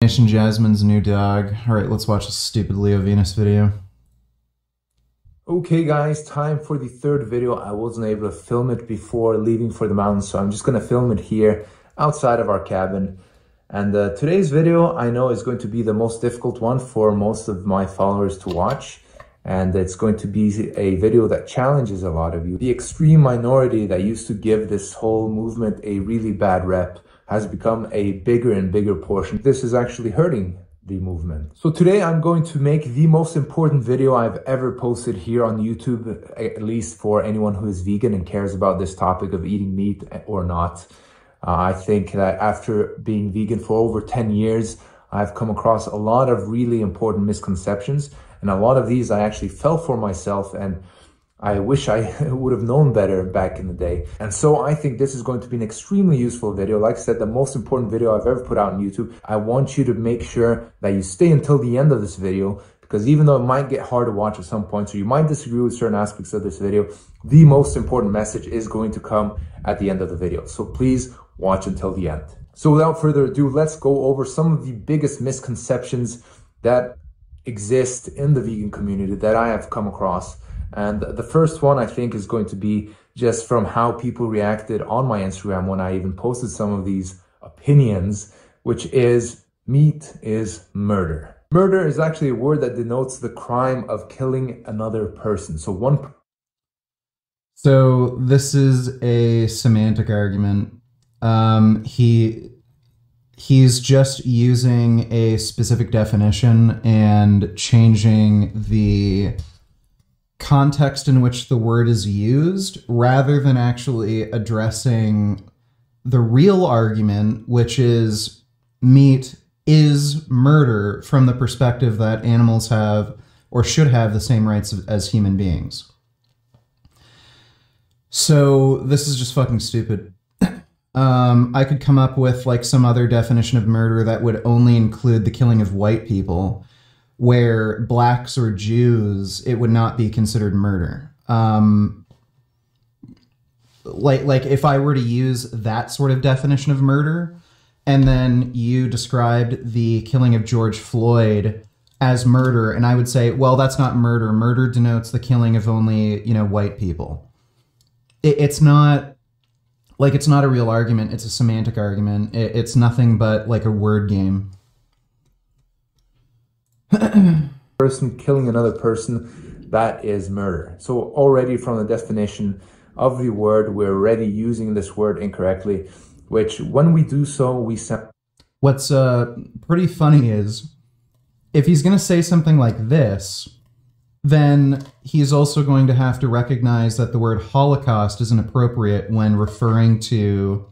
Nation Jasmine's new dog. Alright, let's watch a stupid Leo Venus video. Okay guys, time for the third video. I wasn't able to film it before leaving for the mountains, so I'm just going to film it here outside of our cabin. And today's video I know is going to be the most difficult one for most of my followers to watch. And it's going to be a video that challenges a lot of you. The extreme minority that used to give this whole movement a really bad rep has become a bigger and bigger portion. This is actually hurting the movement. So today I'm going to make the most important video I've ever posted here on YouTube, at least for anyone who is vegan and cares about this topic of eating meat or not. I think that after being vegan for over 10 years, I've come across a lot of really important misconceptions, and a lot of these I actually fell for myself, and I wish I would have known better back in the day. And so I think this is going to be an extremely useful video. Like I said, the most important video I've ever put out on YouTube. I want you to make sure that you stay until the end of this video, because even though it might get hard to watch at some points, or you might disagree with certain aspects of this video, the most important message is going to come at the end of the video. So please watch until the end. So without further ado, let's go over some of the biggest misconceptions that exist in the vegan community that I have come across. And the first one I think is going to be just from how people reacted on my Instagram when I even posted some of these opinions, which is meat is murder. Murder is actually a word that denotes the crime of killing another person. So this is a semantic argument. He's just using a specific definition and changing the context in which the word is used, rather than actually addressing the real argument, which is meat is murder from the perspective that animals have or should have the same rights as human beings. So this is just fucking stupid. I could come up with like some other definition of murder that would only include the killing of white people, where blacks or Jews, it would not be considered murder. Like if I were to use that sort of definition of murder, and then you described the killing of George Floyd as murder, and I would say, well, that's not murder. Murder denotes the killing of only, you know, white people. It's not a real argument. It's a semantic argument. It's nothing but like a word game. Person killing another person, that is murder. So already from the definition of the word, we're already using this word incorrectly, which when we do so, we sound... What's pretty funny is, if he's going to say something like this, then he's also going to have to recognize that the word Holocaust isn't appropriate when referring to,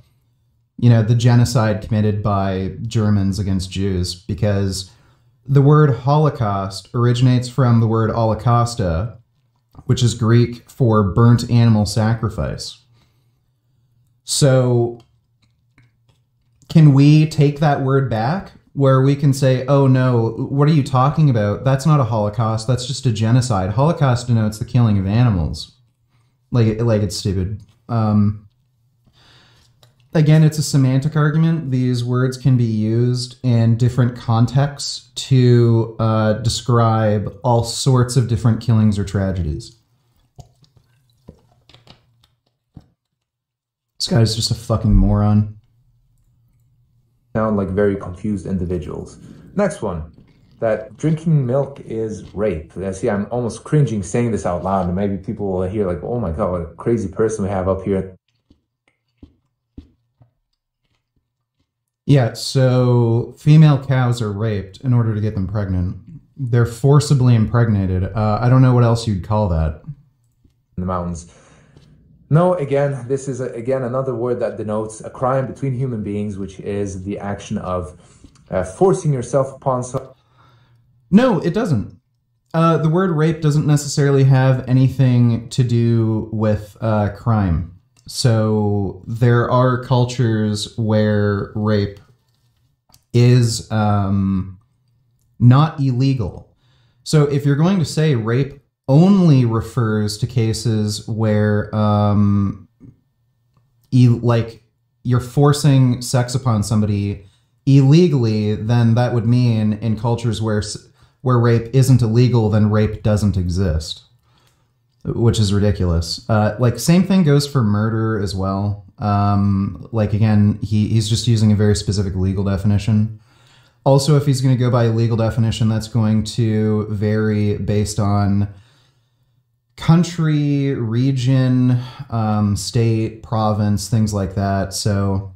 you know, the genocide committed by Germans against Jews, because the word Holocaust originates from the word holokausta, which is Greek for burnt animal sacrifice. So can we take that word back, where we can say, oh no, what are you talking about? That's not a Holocaust, that's just a genocide. Holocaust denotes the killing of animals. Like it's stupid. Again, it's a semantic argument. These words can be used in different contexts to describe all sorts of different killings or tragedies. This guy's just a fucking moron. Sound like very confused individuals. Next one, that drinking milk is rape. See, I'm almost cringing saying this out loud, and maybe people will hear like, oh my god, what a crazy person we have up here. Yeah, so female cows are raped in order to get them pregnant. They're forcibly impregnated. I don't know what else you'd call that. In the mountains. No, again, this is again another word that denotes a crime between human beings, which is the action of forcing yourself upon someone. No, it doesn't. The word rape doesn't necessarily have anything to do with crime. So there are cultures where rape is not illegal. So if you're going to say rape only refers to cases where like you're forcing sex upon somebody illegally, then that would mean in cultures where rape isn't illegal, then rape doesn't exist, which is ridiculous. Like, same thing goes for murder as well. Like, again, he's just using a very specific legal definition. Also, if he's going to go by a legal definition, that's going to vary based on country, region, state, province, things like that. So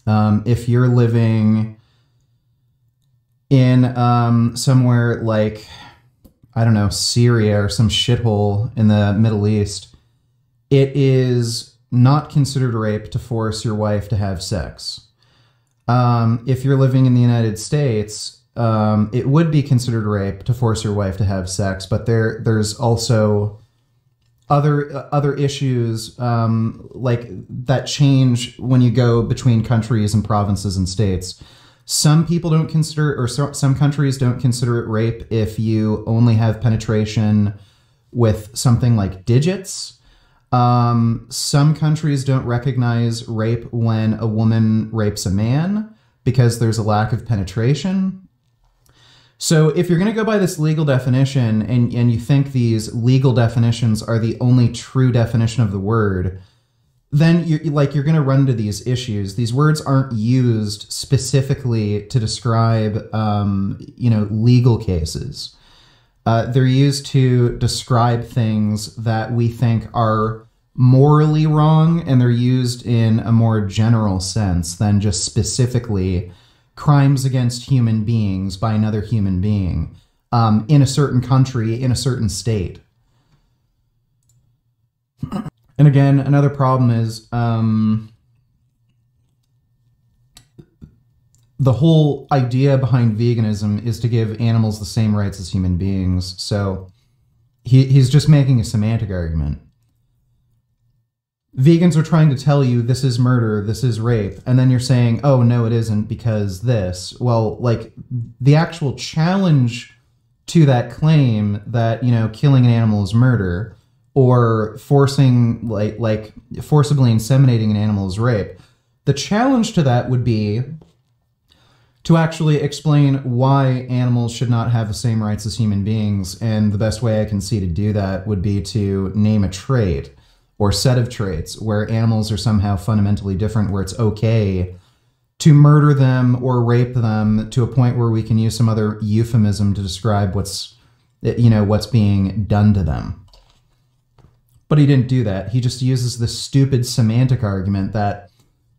if you're living in somewhere like, I don't know, Syria or some shithole in the Middle East, it is not considered rape to force your wife to have sex. If you're living in the United States, it would be considered rape to force your wife to have sex, but there's also other issues like that change when you go between countries and provinces and states. Some people don't consider, or some countries don't consider it rape if you only have penetration with something like digits. Some countries don't recognize rape when a woman rapes a man because there's a lack of penetration. So if you're going to go by this legal definition and you think these legal definitions are the only true definition of the word, then you're going to run into these issues. These words aren't used specifically to describe, legal cases. They're used to describe things that we think are morally wrong, and they're used in a more general sense than just specifically crimes against human beings by another human being in a certain country, in a certain state. And again, another problem is the whole idea behind veganism is to give animals the same rights as human beings. So he's just making a semantic argument. Vegans are trying to tell you this is murder, this is rape, and then you're saying, oh, no, it isn't because this. Well, like, the actual challenge to that claim that, killing an animal is murder, or forcibly inseminating an animal is rape, the challenge to that would be to actually explain why animals should not have the same rights as human beings, and the best way I can see to do that would be to name a trait or set of traits where animals are somehow fundamentally different, where it's okay to murder them or rape them to a point where we can use some other euphemism to describe what's being done to them. But he didn't do that. He just uses this stupid semantic argument that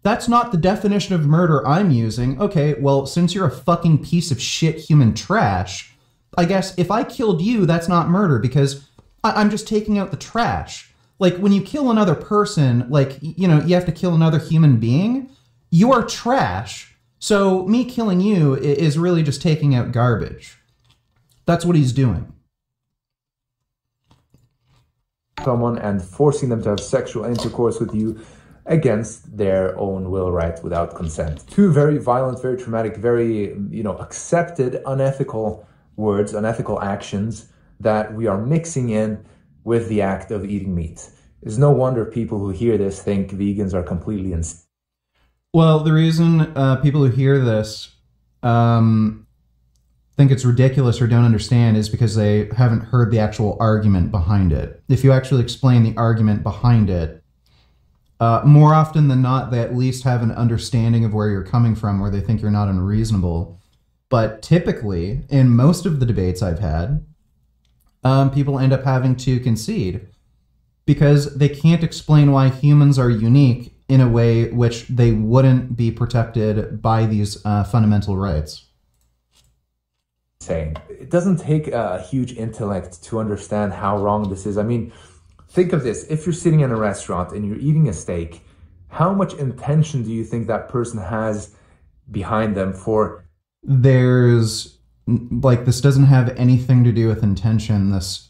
that's not the definition of murder I'm using. Okay, well, since you're a fucking piece of shit human trash, I guess if I killed you, that's not murder because I'm just taking out the trash. Like, when you kill another person, like, you have to kill another human being, you are trash. So me killing you is really just taking out garbage. That's what he's doing. Someone and forcing them to have sexual intercourse with you against their own will, right, without consent. Two very violent, very traumatic, very, accepted, unethical words, unethical actions that we are mixing in with the act of eating meat. It's no wonder people who hear this think vegans are completely insane. Well, the reason people who hear this think it's ridiculous or don't understand is because they haven't heard the actual argument behind it. If you actually explain the argument behind it, more often than not, they at least have an understanding of where you're coming from, where they think you're not unreasonable. But typically, in most of the debates I've had, people end up having to concede because they can't explain why humans are unique in a way which they wouldn't be protected by these fundamental rights. It doesn't take a huge intellect to understand how wrong this is. I mean, think of this. If you're sitting in a restaurant and you're eating a steak, how much intention do you think that person has behind them for... This doesn't have anything to do with intention. This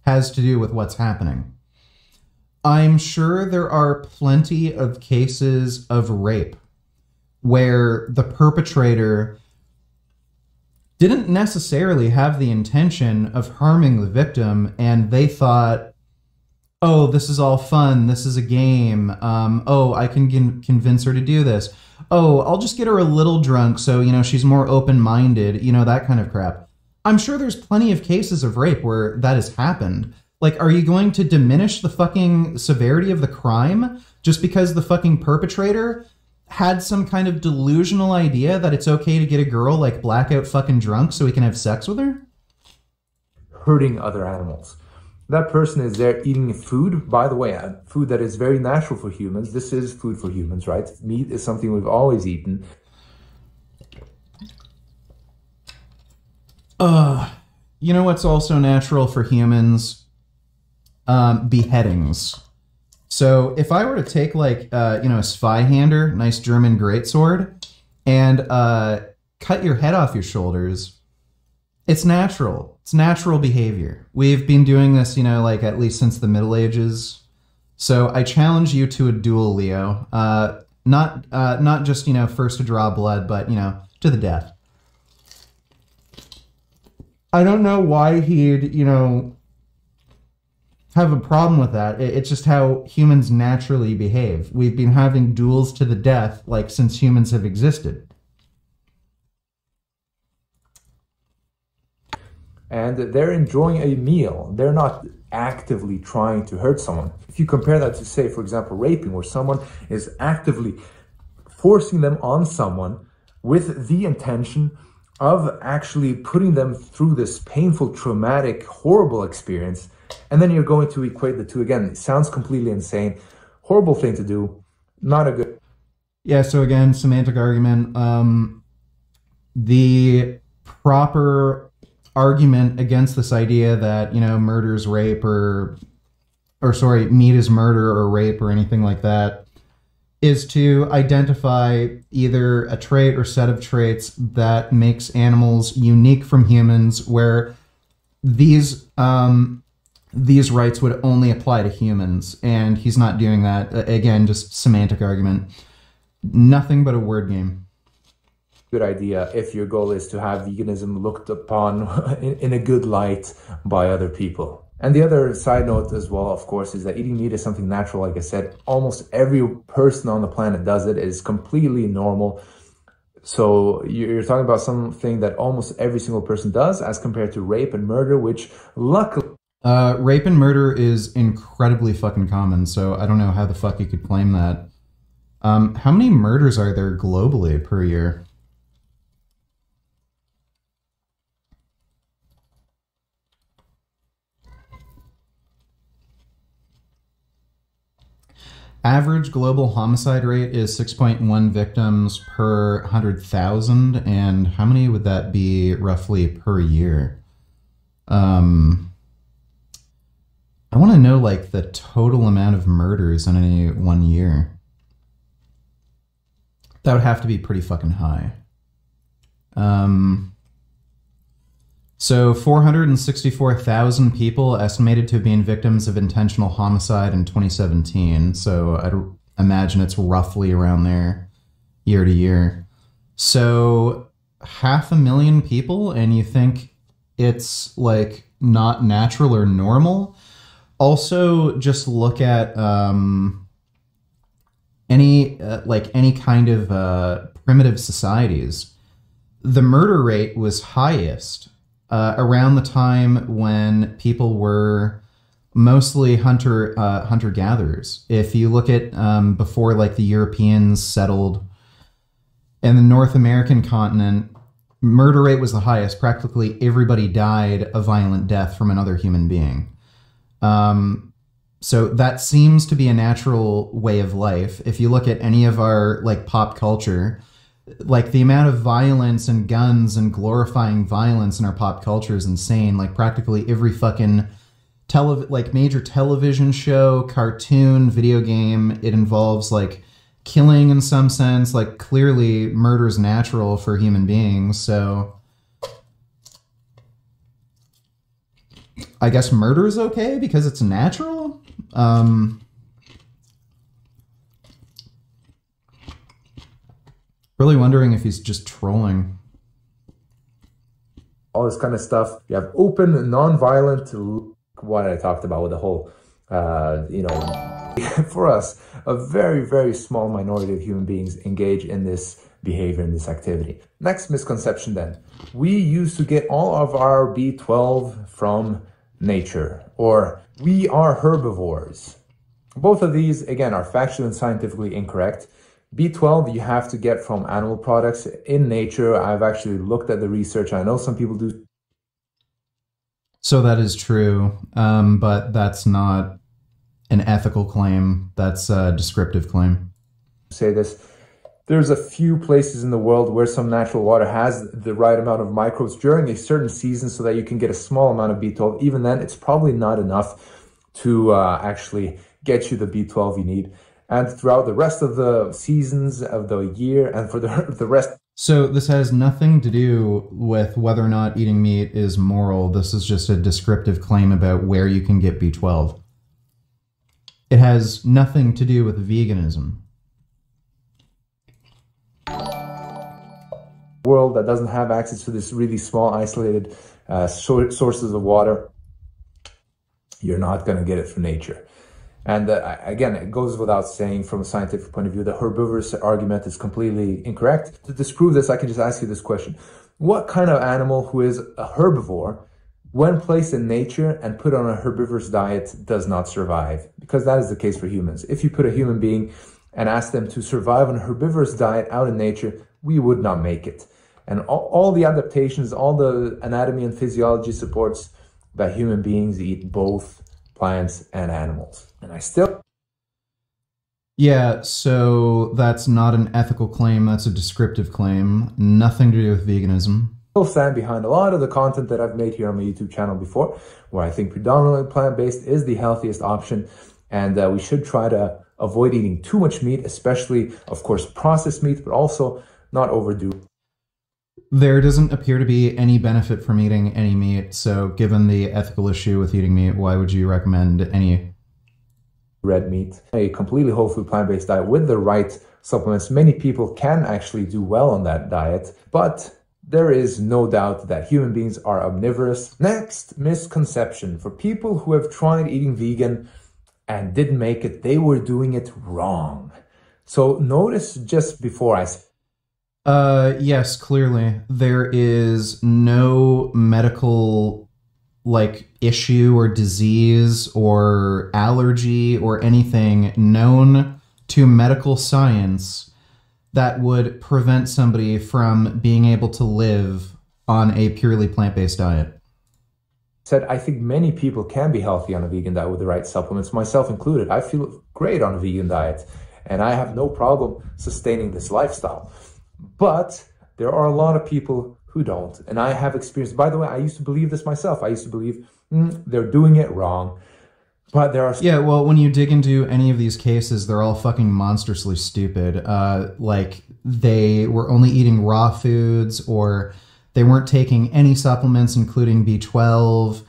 has to do with what's happening. I'm sure there are plenty of cases of rape where the perpetrator didn't necessarily have the intention of harming the victim, and they thought, oh, this is all fun, this is a game, oh, I can convince her to do this. oh, I'll just get her a little drunk so, you know, she's more open-minded, you know, that kind of crap. I'm sure there's plenty of cases of rape where that has happened. Like, are you going to diminish the fucking severity of the crime just because the fucking perpetrator had some kind of delusional idea that it's okay to get a girl, like, blackout fucking drunk so he can have sex with her? Hurting other animals. That person is there eating food, by the way, food that is very natural for humans. This is food for humans, right? Meat is something we've always eaten. You know what's also natural for humans? Beheadings. So if I were to take, like, you know, a Zweihander, nice German greatsword, and cut your head off your shoulders, it's natural. It's natural behavior. We've been doing this, you know, like, at least since the Middle Ages. So I challenge you to a duel, Leo. Not just, you know, first to draw blood, but, you know, to the death. I don't know why he'd, you know, have a problem with that. It's just how humans naturally behave. We've been having duels to the death, like, since humans have existed. And they're enjoying a meal. They're not actively trying to hurt someone. If you compare that to, say, for example, raping, where someone is actively forcing them on someone with the intention of actually putting them through this painful, traumatic, horrible experience, and then you're going to equate the two again. It sounds completely insane. Horrible thing to do. Not a good... Yeah, so again, semantic argument. The proper argument against this idea that, you know, murder is rape or sorry, meat is murder or rape or anything like that is to identify either a trait or set of traits that makes animals unique from humans, where these rights would only apply to humans, and he's not doing that. Again, just semantic argument. Nothing but a word game. Good idea if your goal is to have veganism looked upon in a good light by other people. And the other side note as well, of course, is that eating meat is something natural. Like I said, almost every person on the planet does it. It is completely normal. So you're talking about something that almost every single person does, as compared to rape and murder, which luckily... Rape and murder is incredibly fucking common, so I don't know how the fuck you could claim that. How many murders are there globally per year? Average global homicide rate is 6.1 victims per 100,000, and how many would that be roughly per year? I want to know, like, the total amount of murders in any one year. That would have to be pretty fucking high. So 464,000 people estimated to have been victims of intentional homicide in 2017. So I'd imagine it's roughly around there year to year. So 500,000 people, and you think it's, like, not natural or normal? Also, just look at any kind of primitive societies. The murder rate was highest around the time when people were mostly hunter-gatherers. If you look at before, like, the Europeans settled in the North American continent, murder rate was the highest. Practically everybody died a violent death from another human being. So that seems to be a natural way of life. If you look at any of our, like, pop culture, like, the amount of violence and guns and glorifying violence in our pop culture is insane. Like, practically every fucking major television show, cartoon, video game, it involves, like, killing in some sense. Like, clearly murder is natural for human beings, so I guess murder is okay because it's natural. Really wondering if he's just trolling. All this kind of stuff. You have open, non-violent, what I talked about with the whole, you know, For us, a very, very small minority of human beings engage in this behavior, in this activity. Next misconception then. We used to get all of our B12 from nature, or we are herbivores. Both of these, again, are factually and scientifically incorrect. B12 you have to get from animal products in nature. I've actually looked at the research. I know some people do. So that is true, but that's not an ethical claim. That's a descriptive claim. Say this. There's a few places in the world where some natural water has the right amount of microbes during a certain season so that you can get a small amount of B12. Even then, it's probably not enough to actually get you the B12 you need. And throughout the rest of the seasons of the year and for the rest. So this has nothing to do with whether or not eating meat is moral. This is just a descriptive claim about where you can get B12. It has nothing to do with veganism. World that doesn't have access to this really small, isolated sources of water, you're not going to get it from nature. And again, it goes without saying from a scientific point of view, the herbivorous argument is completely incorrect. To disprove this, I can just ask you this question. What kind of animal who is a herbivore, when placed in nature and put on a herbivorous diet, does not survive? Because that is the case for humans. If you put a human being and ask them to survive on a herbivorous diet out in nature, we would not make it. And all the adaptations, all the anatomy and physiology supports that human beings eat both plants and animals. And I still... Yeah, so that's not an ethical claim, that's a descriptive claim. Nothing to do with veganism. I stand behind a lot of the content that I've made here on my YouTube channel before, where I think predominantly plant-based is the healthiest option, and we should try to avoid eating too much meat, especially, of course, processed meat, but also not overdo. There doesn't appear to be any benefit from eating any meat, so given the ethical issue with eating meat, why would you recommend any red meat? A completely whole food plant-based diet with the right supplements. Many people can actually do well on that diet, but there is no doubt that human beings are omnivorous. Next misconception. For people who have tried eating vegan and didn't make it, they were doing it wrong. So notice just before I say, yes, clearly. There is no medical, issue or disease or allergy or anything known to medical science that would prevent somebody from being able to live on a purely plant-based diet. I think many people can be healthy on a vegan diet with the right supplements, myself included. I feel great on a vegan diet, and I have no problem sustaining this lifestyle. But there are a lot of people who don't, and I have experienced. By the way, I used to believe this myself. I used to believe they're doing it wrong. But there are... Yeah, well, when you dig into any of these cases, they're all fucking monstrously stupid. They were only eating raw foods, or they weren't taking any supplements, including B12,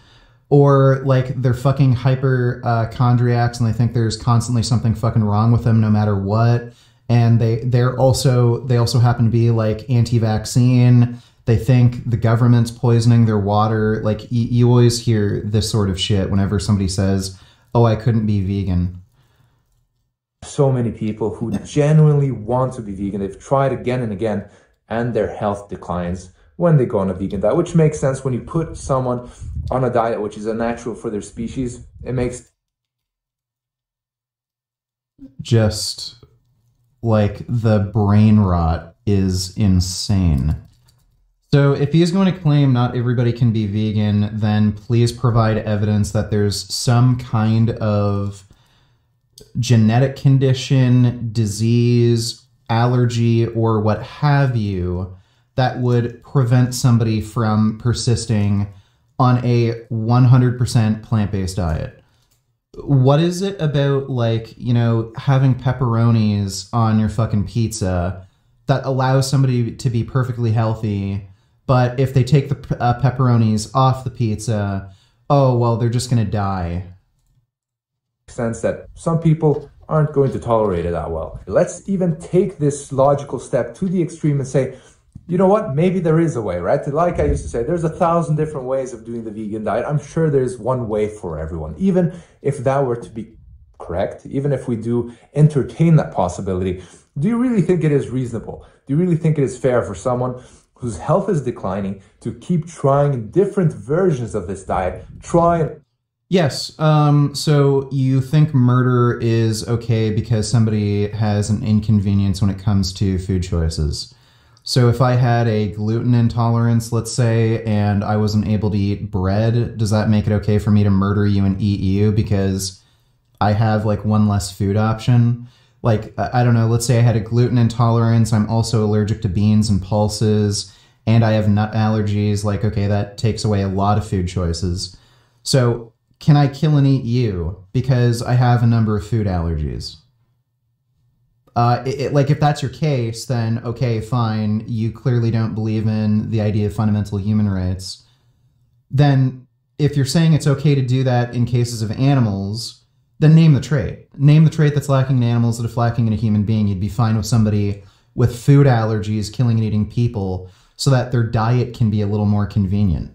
or, they're fucking hypochondriacs, and they think there's constantly something fucking wrong with them no matter what. And they also happen to be, anti-vaccine. They think the government's poisoning their water. You always hear this sort of shit whenever somebody says, oh, I couldn't be vegan. So many people who genuinely want to be vegan, they've tried again and again, and their health declines when they go on a vegan diet, which makes sense when you put someone on a diet which is unnatural for their species. It makes... Just, the brain rot is insane. So if he's going to claim not everybody can be vegan, then please provide evidence that there's some kind of genetic condition, disease, allergy, or what have you that would prevent somebody from persisting on a 100% plant-based diet. What is it about, having pepperonis on your fucking pizza that allows somebody to be perfectly healthy, but if they take the pepperonis off the pizza, oh, well, they're just going to die? Sense that some people aren't going to tolerate it that well. Let's even take this logical step to the extreme and say, you know what, maybe there is a way, right? Like I used to say, there's 1,000 different ways of doing the vegan diet. I'm sure there's one way for everyone. Even if that were to be correct? Even if we do entertain that possibility, do you really think it is reasonable? Do you really think it is fair for someone whose health is declining to keep trying different versions of this diet? Yes. So you think murder is okay because somebody has an inconvenience when it comes to food choices. So if I had a gluten intolerance, let's say, and I wasn't able to eat bread, does that make it okay for me to murder you and eat you because I have like one less food option? Like, I don't know, let's say I had a gluten intolerance, I'm also allergic to beans and pulses, and I have nut allergies. Like, okay, that takes away a lot of food choices. So can I kill and eat you because I have a number of food allergies? Like, if that's your case, then okay, fine. You clearly don't believe in the idea of fundamental human rights. Then if you're saying it's okay to do that in cases of animals, then name the trait. Name the trait that's lacking in animals that if lacking in a human being. You'd be fine with somebody with food allergies killing and eating people so that their diet can be a little more convenient.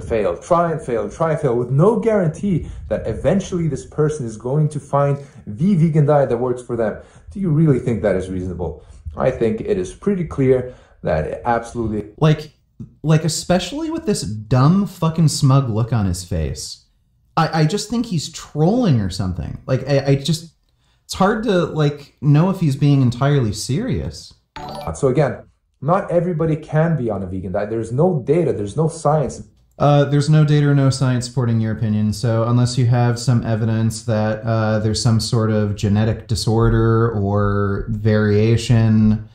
Fail, try and fail, try and fail, with no guarantee that eventually this person is going to find the vegan diet that works for them. Do you really think that is reasonable? I think it is pretty clear that it absolutely... Like especially with this dumb fucking smug look on his face. I just think he's trolling or something. Like, I just... It's hard to, like, know if he's being entirely serious. So again, not everybody can be on a vegan diet. There's no data, there's no science. There's no data or no science supporting your opinion, so unless you have some evidence that there's some sort of genetic disorder or variation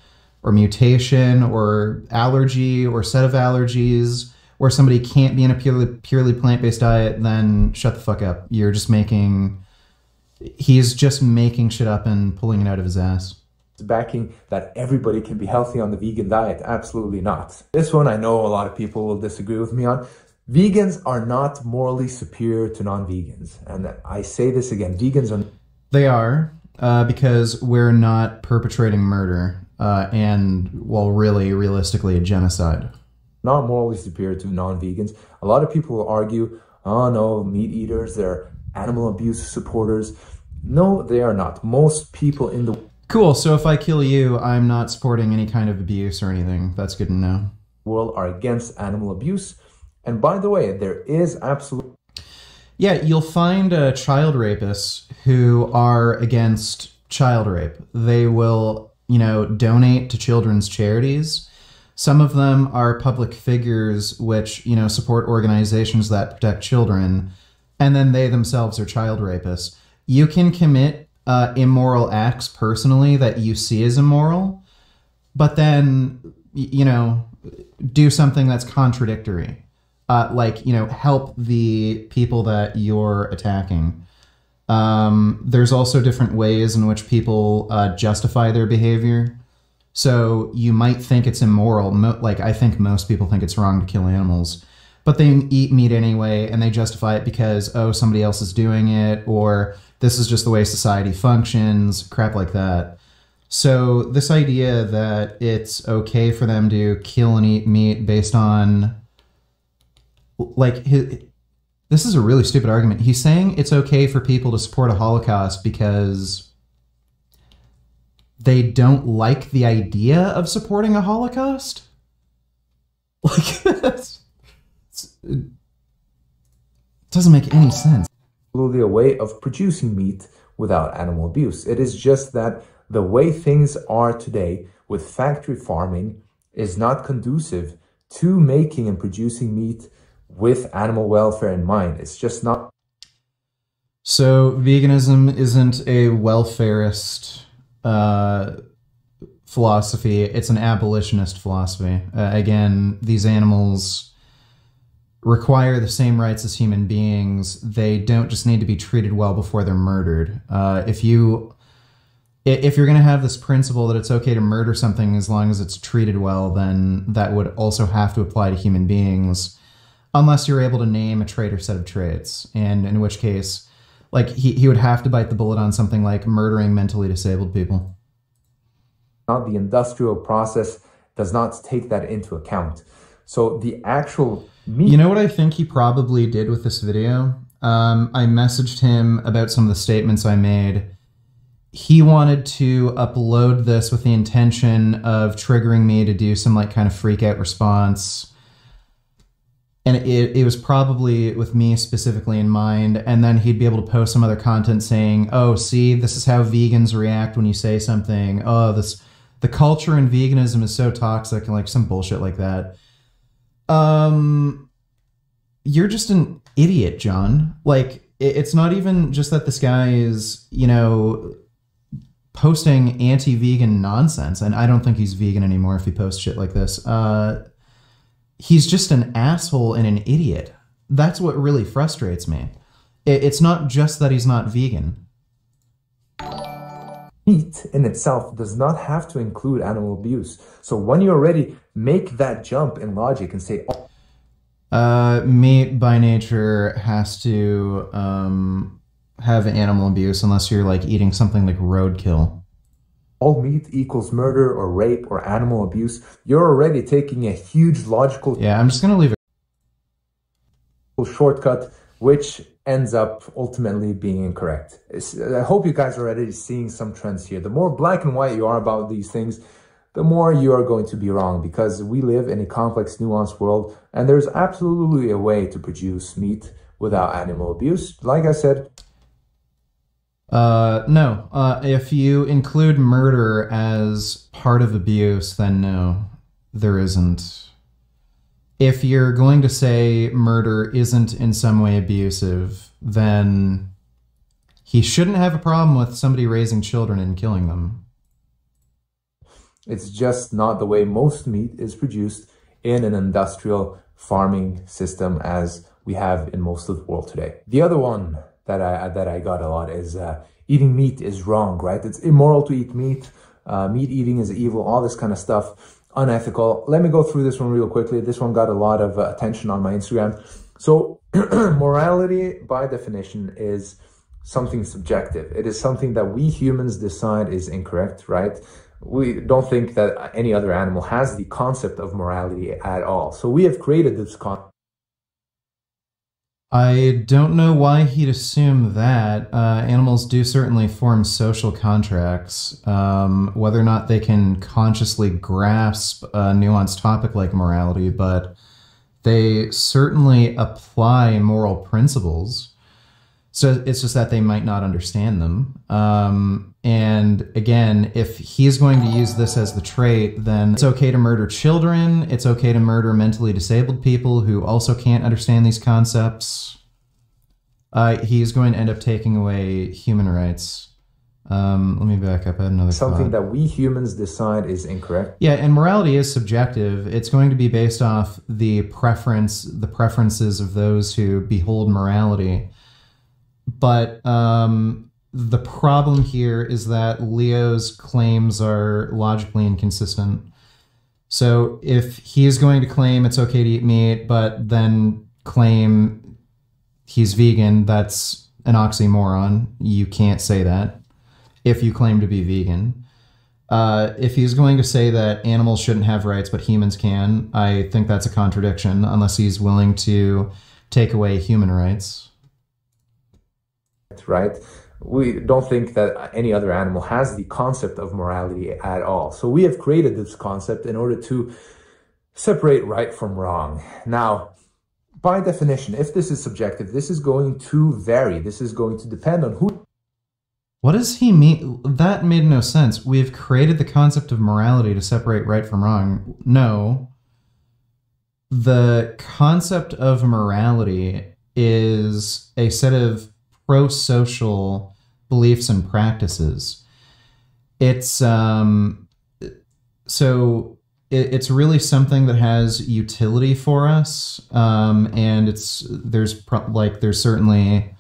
or mutation or allergy or set of allergies or somebody can't be in a purely plant-based diet, then shut the fuck up. You're just making... He's just making shit up and pulling it out of his ass. Backing that everybody can be healthy on the vegan diet. Absolutely not. This one I know a lot of people will disagree with me on. Vegans are not morally superior to non-vegans. And I say this again, vegans are... They are, because we're not perpetrating murder and, well, really, realistically, a genocide. Not morally superior to non-vegans. A lot of people will argue, oh no, meat eaters, they're animal abuse supporters. No, they are not. Most people in the... Cool, so if I kill you, I'm not supporting any kind of abuse or anything. That's good to know. ...world are against animal abuse. And by the way, there is absolute... Yeah, you'll find child rapists who are against child rape. They will, you know, donate to children's charities. Some of them are public figures which, you know, support organizations that protect children, and then they themselves are child rapists. You can commit immoral acts personally that you see as immoral, but then, you know, do something that's contradictory. Like, you know, help the people that you're attacking. There's also different ways in which people justify their behavior. So you might think it's immoral. Like, I think most people think it's wrong to kill animals. But they eat meat anyway, and they justify it because, oh, somebody else is doing it, or this is just the way society functions, crap like that. So this idea that it's okay for them to kill and eat meat based on... Like, this is a really stupid argument. He's saying it's okay for people to support a Holocaust because they don't like the idea of supporting a Holocaust? Like, it doesn't make any sense. Absolutely a way of producing meat without animal abuse. It is just that the way things are today with factory farming is not conducive to making and producing meat with animal welfare in mind. It's just not. So veganism isn't a welfarist philosophy. It's an abolitionist philosophy. Again, these animals require the same rights as human beings. They don't just need to be treated well before they're murdered. If you're going to have this principle that it's okay to murder something as long as it's treated well, then that would also have to apply to human beings. Unless you're able to name a trait or set of traits, and in which case, like, he would have to bite the bullet on something like murdering mentally disabled people. The industrial process does not take that into account. So the actual meat... You know what I think he probably did with this video? I messaged him about some of the statements I made. He wanted to upload this with the intention of triggering me to do some like kind of freak out response. And it was probably with me specifically in mind. And then he'd be able to post some other content saying, oh, see, this is how vegans react when you say something. Oh, the culture in veganism is so toxic, and like some bullshit like that. You're just an idiot, John. Like, it's not even just that this guy is, you know, posting anti-vegan nonsense. And I don't think he's vegan anymore if he posts shit like this. He's just an asshole and an idiot. That's what really frustrates me. It's not just that he's not vegan. Meat in itself does not have to include animal abuse. So when you already make that jump in logic and say, meat by nature has to have animal abuse unless you're like eating something like roadkill. All meat equals murder or rape or animal abuse, you're already taking a huge logical I'm just gonna leave it shortcut, which ends up ultimately being incorrect. I hope you guys are already seeing some trends here. The more black and white you are about these things, the more you are going to be wrong, because we live in a complex, nuanced world, and there's absolutely a way to produce meat without animal abuse. Like I said, no. If you include murder as part of abuse, then no, there isn't. If you're going to say murder isn't in some way abusive, then he shouldn't have a problem with somebody raising children and killing them. It's just not the way most meat is produced in an industrial farming system as we have in most of the world today. The other one that I got a lot is eating meat is wrong, right? It's immoral to eat meat. Meat eating is evil, all this kind of stuff. Unethical. Let me go through this one real quickly. This one got a lot of attention on my Instagram. So morality by definition is something subjective. It is something that we humans decide is incorrect, right? We don't think that any other animal has the concept of morality at all. So we have created this concept. I don't know why he'd assume that. Animals do certainly form social contracts. Whether or not they can consciously grasp a nuanced topic like morality, but they certainly apply moral principles. So it's just that they might not understand them. And again, if he's going to use this as the trait, then it's okay to murder children. It's okay to murder mentally disabled people who also can't understand these concepts. He's going to end up taking away human rights. Let me back up. I had another Something thought. that we humans decide is incorrect. Yeah, and morality is subjective. It's going to be based off the preferences of those who behold morality. But the problem here is that Leo's claims are logically inconsistent. So if he is going to claim it's okay to eat meat, but then claim he's vegan, that's an oxymoron. You can't say that if you claim to be vegan. If he's going to say that animals shouldn't have rights, but humans can, I think that's a contradiction, unless he's willing to take away human rights. Right? We don't think that any other animal has the concept of morality at all. So we have created this concept in order to separate right from wrong. Now, by definition, if this is subjective, this is going to vary. This is going to depend on who. What does he mean? That made no sense. We've created the concept of morality to separate right from wrong. No. The concept of morality is a set of pro-social beliefs and practices. It's it's really something that has utility for us, and there's certainly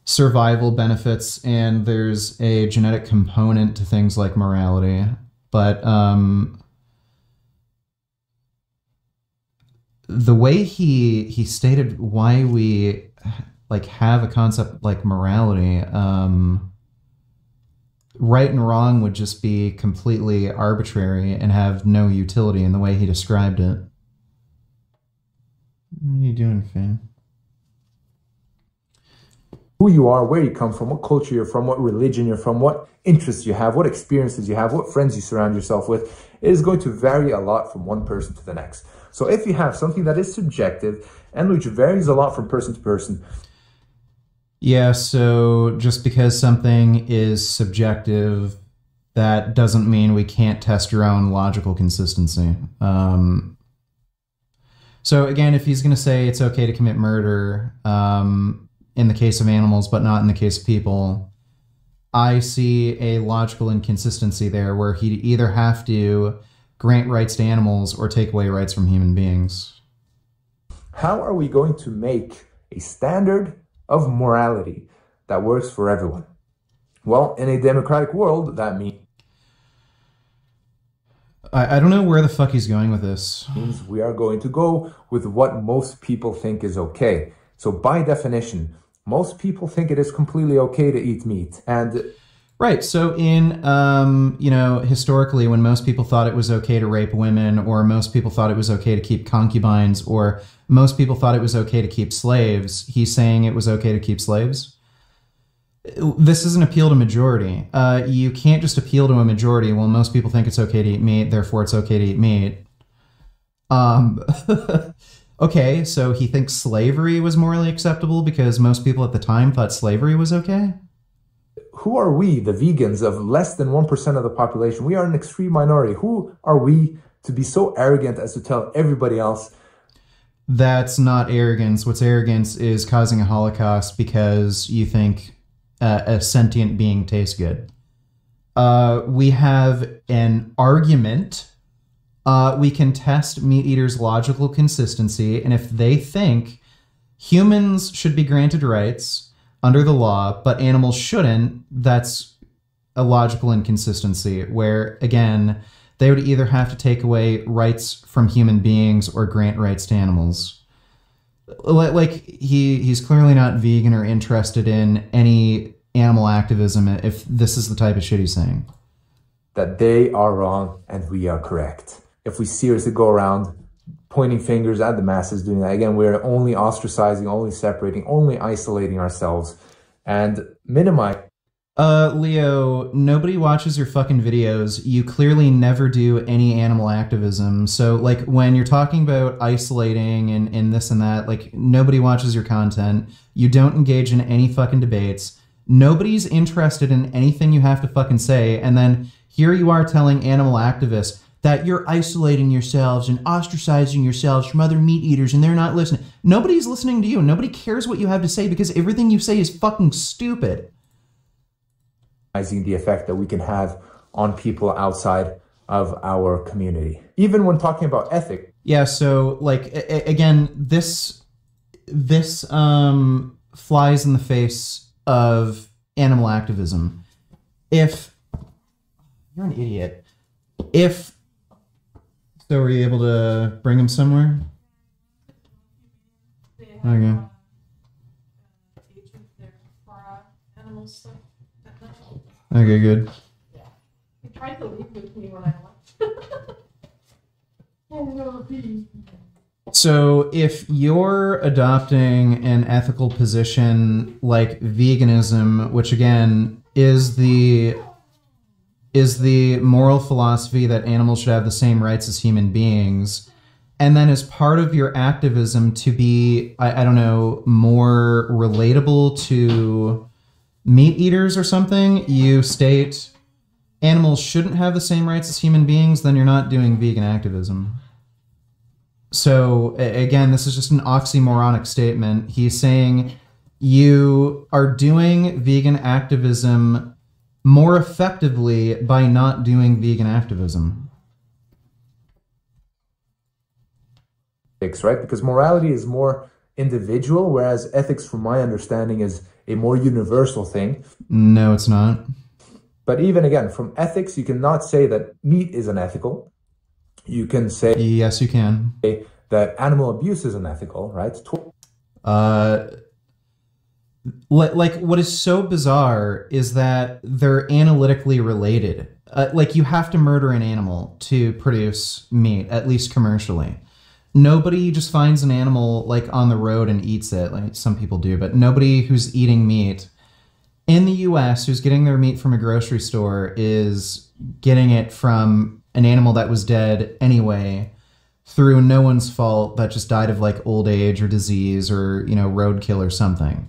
survival benefits, and there's a genetic component to things like morality. But the way he stated why we have a concept like morality, right and wrong would just be completely arbitrary and have no utility in the way he described it. What are you doing, Finn? who you are, where you come from, what culture you're from, what religion you're from, what interests you have, what experiences you have, what friends you surround yourself with, it is going to vary a lot from one person to the next. So if you have something that is subjective and which varies a lot from person to person. Yeah, so just because something is subjective, that doesn't mean we can't test your own logical consistency. So again, if he's going to say it's okay to commit murder in the case of animals, but not in the case of people, I see a logical inconsistency there where he'd either have to grant rights to animals or take away rights from human beings. How are we going to make a standard of morality that works for everyone? Well, in a democratic world, that means I don't know where the fuck he's going with this. We are going to go with what most people think is okay. So by definition, most people think it is completely okay to eat meat. And right, so in, historically, when most people thought it was okay to rape women, or most people thought it was okay to keep concubines, or most people thought it was okay to keep slaves, he's saying it was okay to keep slaves? This is an appeal to majority. You can't just appeal to a majority. Well, most people think it's okay to eat meat, therefore it's okay to eat meat. Okay, so he thinks slavery was morally acceptable because most people at the time thought slavery was okay? Who are we, the vegans of less than 1% of the population? We are an extreme minority. Who are we to be so arrogant as to tell everybody else? That's not arrogance. What's arrogance is causing a Holocaust because you think a sentient being tastes good. We have an argument. We can test meat eaters' logical consistency, and if they think humans should be granted rights under the law, but animals shouldn't, that's a logical inconsistency where, again, they would either have to take away rights from human beings or grant rights to animals. Like, he's clearly not vegan or interested in any animal activism if this is the type of shit he's saying. That they are wrong and we are correct. If we seriously go around pointing fingers at the masses doing that, again, we're only ostracizing, only separating, only isolating ourselves and minimizing. Leo, nobody watches your fucking videos. You clearly never do any animal activism. So, like, when you're talking about isolating and this and that, like, nobody watches your content. You don't engage in any fucking debates. Nobody's interested in anything you have to fucking say. And then here you are telling animal activists that you're isolating yourselves and ostracizing yourselves from other meat eaters and they're not listening. Nobody's listening to you. Nobody cares what you have to say because everything you say is fucking stupid. The effect that we can have on people outside of our community, even when talking about ethics. Yeah, so like again, this flies in the face of animal activism. If you're an idiot, so were you able to bring him somewhere? Okay. Okay, good. Yeah. He tried to leave with me when I left. So if you're adopting an ethical position like veganism, which again is the moral philosophy that animals should have the same rights as human beings, and then as part of your activism to be, I don't know, more relatable to meat eaters or something, you state animals shouldn't have the same rights as human beings, then you're not doing vegan activism. So again, this is just an oxymoronic statement. He's saying you are doing vegan activism more effectively by not doing vegan activism. Right? Because morality is more individual, whereas ethics, from my understanding, is a more universal thing. No, it's not. But even again, from ethics, you cannot say that meat is unethical. You can say... Yes, you can. That animal abuse is unethical, right? Like, what is so bizarre is that they're analytically related. Like, you have to murder an animal to produce meat, at least commercially. Nobody just finds an animal like on the road and eats it. Like some people do, but nobody who's eating meat in the US who's getting their meat from a grocery store is getting it from an animal that was dead anyway through no one's fault that just died of like old age or disease or, you know, roadkill or something.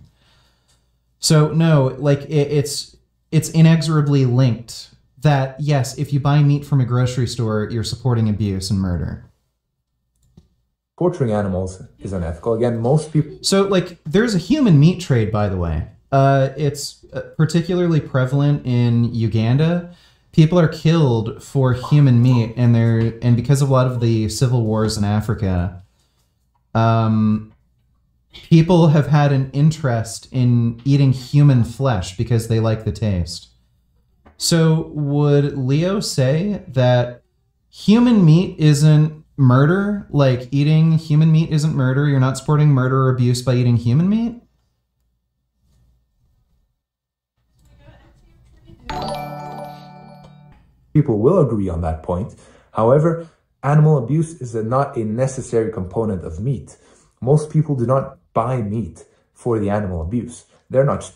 So no, like it's inexorably linked that yes, if you buy meat from a grocery store, you're supporting abuse and murder. Torturing animals is unethical. Again, most people... So, like, there's a human meat trade, by the way. It's particularly prevalent in Uganda. People are killed for human meat, and because of a lot of the civil wars in Africa, people have had an interest in eating human flesh because they like the taste. So, would Leo say that human meat isn't murder? Like, eating human meat isn't murder? You're not supporting murder or abuse by eating human meat? People will agree on that point. However, animal abuse is not a necessary component of meat. Most people do not buy meat for the animal abuse. They're not...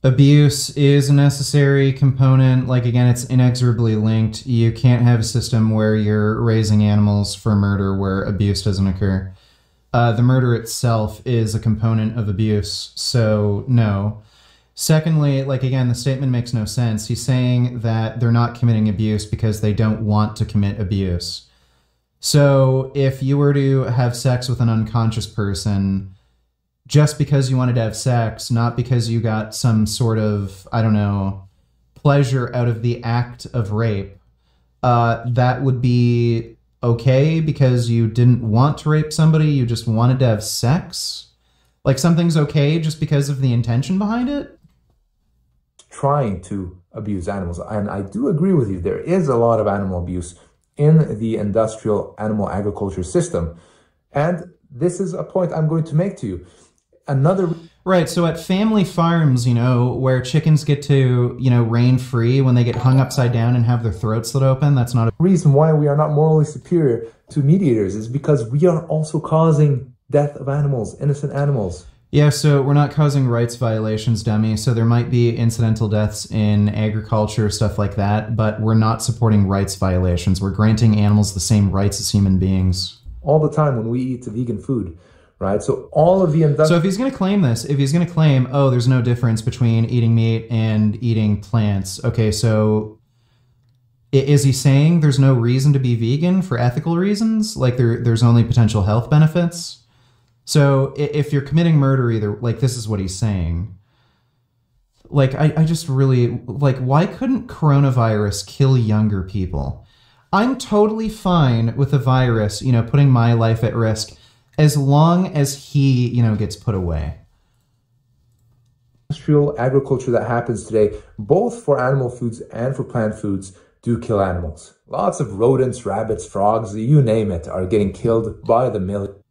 Abuse is a necessary component. Like, again, it's inexorably linked. You can't have a system where you're raising animals for murder where abuse doesn't occur. The murder itself is a component of abuse, so no. Secondly, like, again, the statement makes no sense. He's saying that they're not committing abuse because they don't want to commit abuse. So if you were to have sex with an unconscious person just because you wanted to have sex, not because you got some sort of, I don't know, pleasure out of the act of rape, that would be okay because you didn't want to rape somebody, you just wanted to have sex? Like, something's okay just because of the intention behind it? Trying to abuse animals. And I do agree with you, there is a lot of animal abuse in the industrial animal agriculture system. And this is a point I'm going to make to you. Right, so at family farms, you know, where chickens get to, you know, reign free when they get hung upside down and have their throats slit open, that's not a reason why we are not morally superior to meat eaters, is because we are also causing death of animals, innocent animals. Yeah, so we're not causing rights violations, dummy, so there might be incidental deaths in agriculture, stuff like that, but we're not supporting rights violations. We're granting animals the same rights as human beings. All the time when we eat vegan food. Right, so all of the... So if he's going to claim this, if he's going to claim, oh, there's no difference between eating meat and eating plants, okay, so is he saying there's no reason to be vegan for ethical reasons? Like there's only potential health benefits? So if you're committing murder, either, like, this is what he's saying. Like, I just really, like, why couldn't coronavirus kill younger people? I'm totally fine with a virus, you know, putting my life at risk as long as he, you know, gets put away. Industrial agriculture that happens today, both for animal foods and for plant foods, do kill animals. Lots of rodents, rabbits, frogs, you name it, are getting killed by the millions.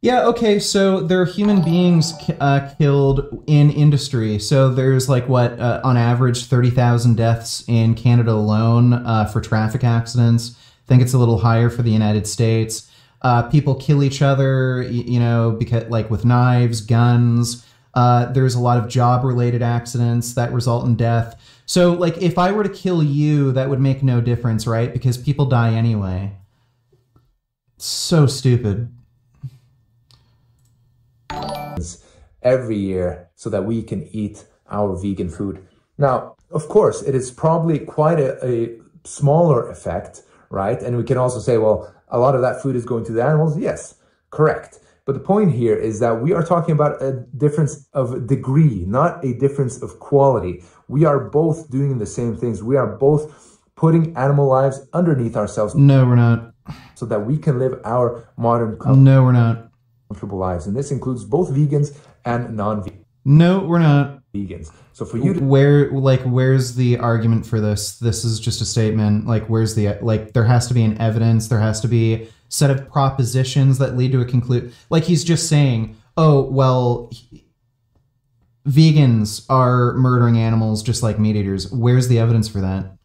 Yeah, okay, so there are human beings killed in industry. So there's, like, what, on average, 30,000 deaths in Canada alone for traffic accidents. I think it's a little higher for the United States. People kill each other, you know, because, like, with knives, guns. There's a lot of job-related accidents that result in death. So, like, if I were to kill you, that would make no difference, right? Because people die anyway. So stupid. Every year so that we can eat our vegan food. Now, of course, it is probably quite a smaller effect, right? And we can also say, well, a lot of that food is going to the animals. Yes, correct. But the point here is that we are talking about a difference of degree, not a difference of quality. We are both doing the same things. We are both putting animal lives underneath ourselves. No, we're not. So that we can live our modern, no, we're not. Comfortable lives. And this includes both vegans and non-vegans. No, we're not. Vegans. So for you to... where's the argument for this? This is just a statement. Like, where's the, like, there has to be an evidence. There has to be a set of propositions that lead to a conclusion. Like, he's just saying, oh, well, vegans are murdering animals just like meat eaters. Where's the evidence for that?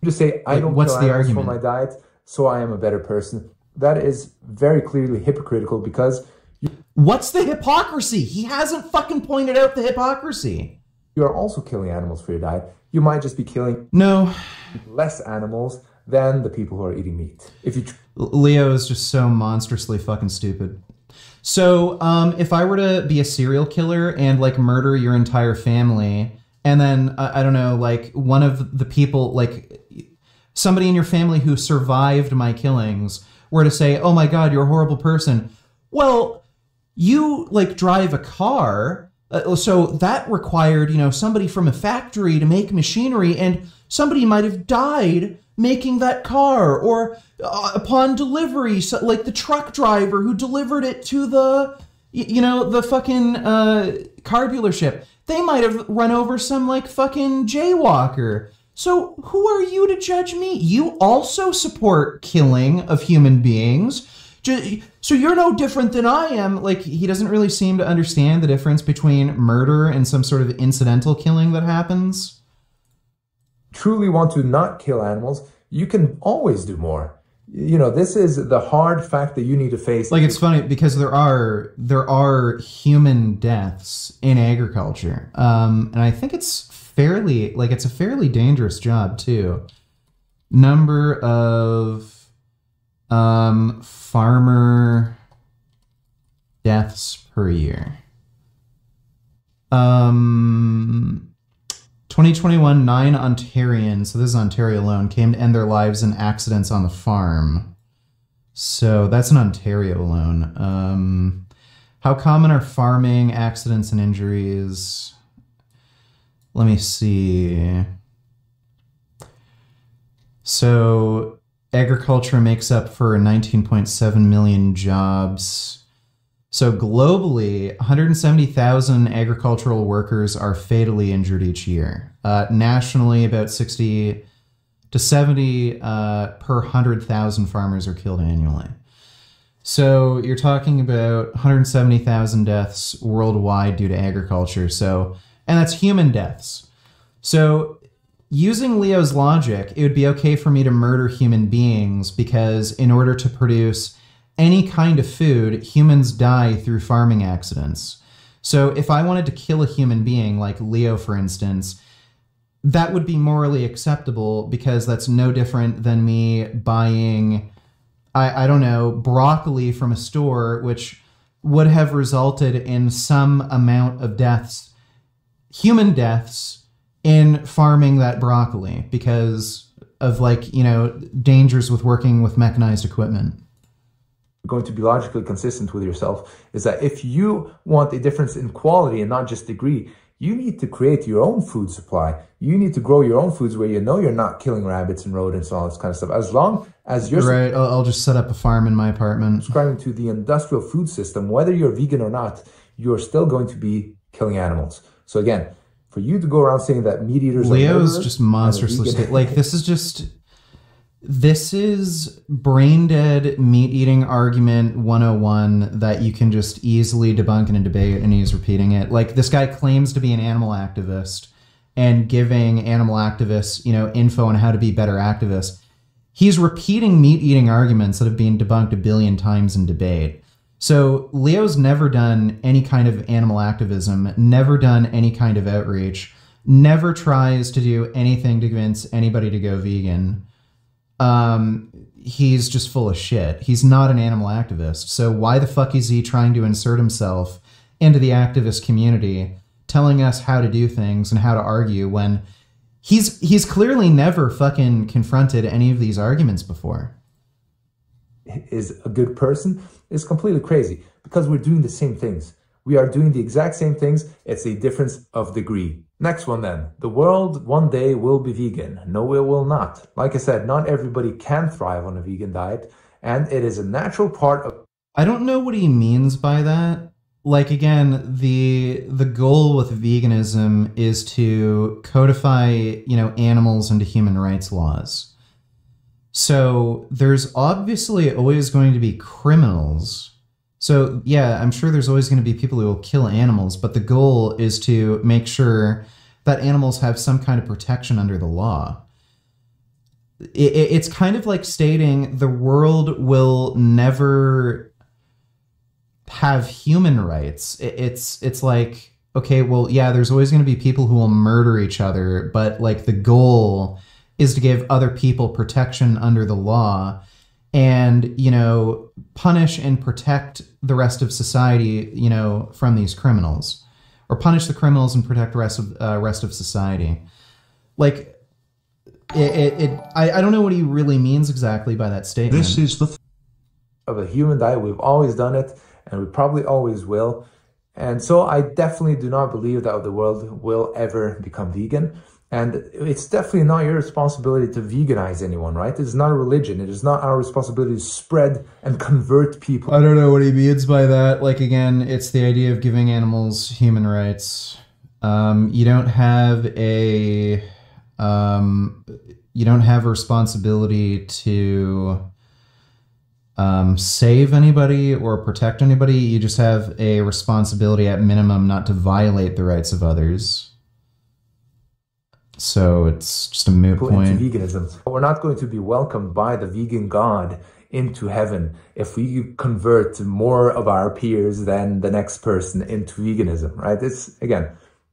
You just say, I don't kill animals for my diet, so I am a better person. that is very clearly hypocritical because what's the hypocrisy? He hasn't fucking pointed out the hypocrisy. You are also killing animals for your diet. You might just be killing less animals than the people who are eating meat. Leo is just so monstrously fucking stupid. So, if I were to be a serial killer and like murder your entire family, and then I don't know, like one of the people, like somebody in your family who survived my killings, were to say, "Oh my God, you're a horrible person." Well, you like drive a car, so that required, you know, somebody from a factory to make machinery, and somebody might have died making that car, or upon delivery, so, like the truck driver who delivered it to the, you know, the fucking car dealership. They might have run over some like fucking jaywalker. So who are you to judge me? You also support killing of human beings. So you're no different than I am. Like, he doesn't really seem to understand the difference between murder and some sort of incidental killing that happens. Truly want to not kill animals, you can always do more. You know, this is the hard fact that you need to face. Like, it's funny because there are human deaths in agriculture. And I think it's fairly, like, it's a fairly dangerous job too. Number of farmer deaths per year. 2021, 9 Ontarians, so this is Ontario alone, came to end their lives in accidents on the farm. So that's in Ontario alone. How common are farming accidents and injuries? Let me see. So agriculture makes up for 19.7 million jobs. So globally, 170,000 agricultural workers are fatally injured each year. Nationally, about 60 to 70 per 100,000 farmers are killed annually. So you're talking about 170,000 deaths worldwide due to agriculture. So, and that's human deaths. So using Leo's logic, it would be okay for me to murder human beings because in order to produce any kind of food, humans die through farming accidents. So if I wanted to kill a human being, like Leo, for instance, that would be morally acceptable because that's no different than me buying, I don't know, broccoli from a store, which would have resulted in some amount of deaths, human deaths, in farming that broccoli because of, like, you know, dangers with working with mechanized equipment. Going to be logically consistent with yourself is that if you want a difference in quality and not just degree, you need to create your own food supply. You need to grow your own foods where you know you're not killing rabbits and rodents and all this kind of stuff. As long as you're right, I'll just set up a farm in my apartment. Subscribing to the industrial food system, whether you're vegan or not, you're still going to be killing animals. So again, for you to go around saying that meat eaters Leo's just monstrously like this is brain dead meat eating argument 101 that you can just easily debunk in a debate, and he's repeating it. Like, this guy claims to be an animal activist and giving animal activists, you know, info on how to be better activists. He's repeating meat eating arguments that have been debunked a billion times in debate. So Leo's never done any kind of animal activism, never done any kind of outreach, never tries to do anything to convince anybody to go vegan. He's just full of shit. He's not an animal activist. So why the fuck is he trying to insert himself into the activist community, telling us how to do things and how to argue when he's clearly never fucking confronted any of these arguments before? Is a good person is completely crazy because we're doing the same things. We are doing the exact same things. It's a difference of degree. Next one then. The world one day will be vegan. No, it will not. Like I said, not everybody can thrive on a vegan diet, and it is a natural part of... I don't know what he means by that. Like, again, the goal with veganism is to codify, you know, animals into human rights laws. So there's obviously always going to be criminals. So yeah, I'm sure there's always going to be people who will kill animals, but the goal is to make sure that animals have some kind of protection under the law. it's kind of like stating the world will never have human rights. It's like, okay, well, yeah, there's always going to be people who will murder each other, but like the goal is to give other people protection under the law and, you know, punish and protect the rest of society, you know, from these criminals, or punish the criminals and protect the rest of society. Like, I don't know what he really means exactly by that statement. This is the of a human diet. We've always done it, and we probably always will. And so I definitely do not believe that the world will ever become vegan. And it's definitely not your responsibility to veganize anyone, right? It's not a religion. It is not our responsibility to spread and convert people. I don't know what he means by that. Like, again, it's the idea of giving animals human rights. You don't have a responsibility to save anybody or protect anybody. You just have a responsibility at minimum not to violate the rights of others. So it's just a moot point. Into veganism. We're not going to be welcomed by the vegan God into heaven if we convert more of our peers than the next person into veganism, right? It's, again,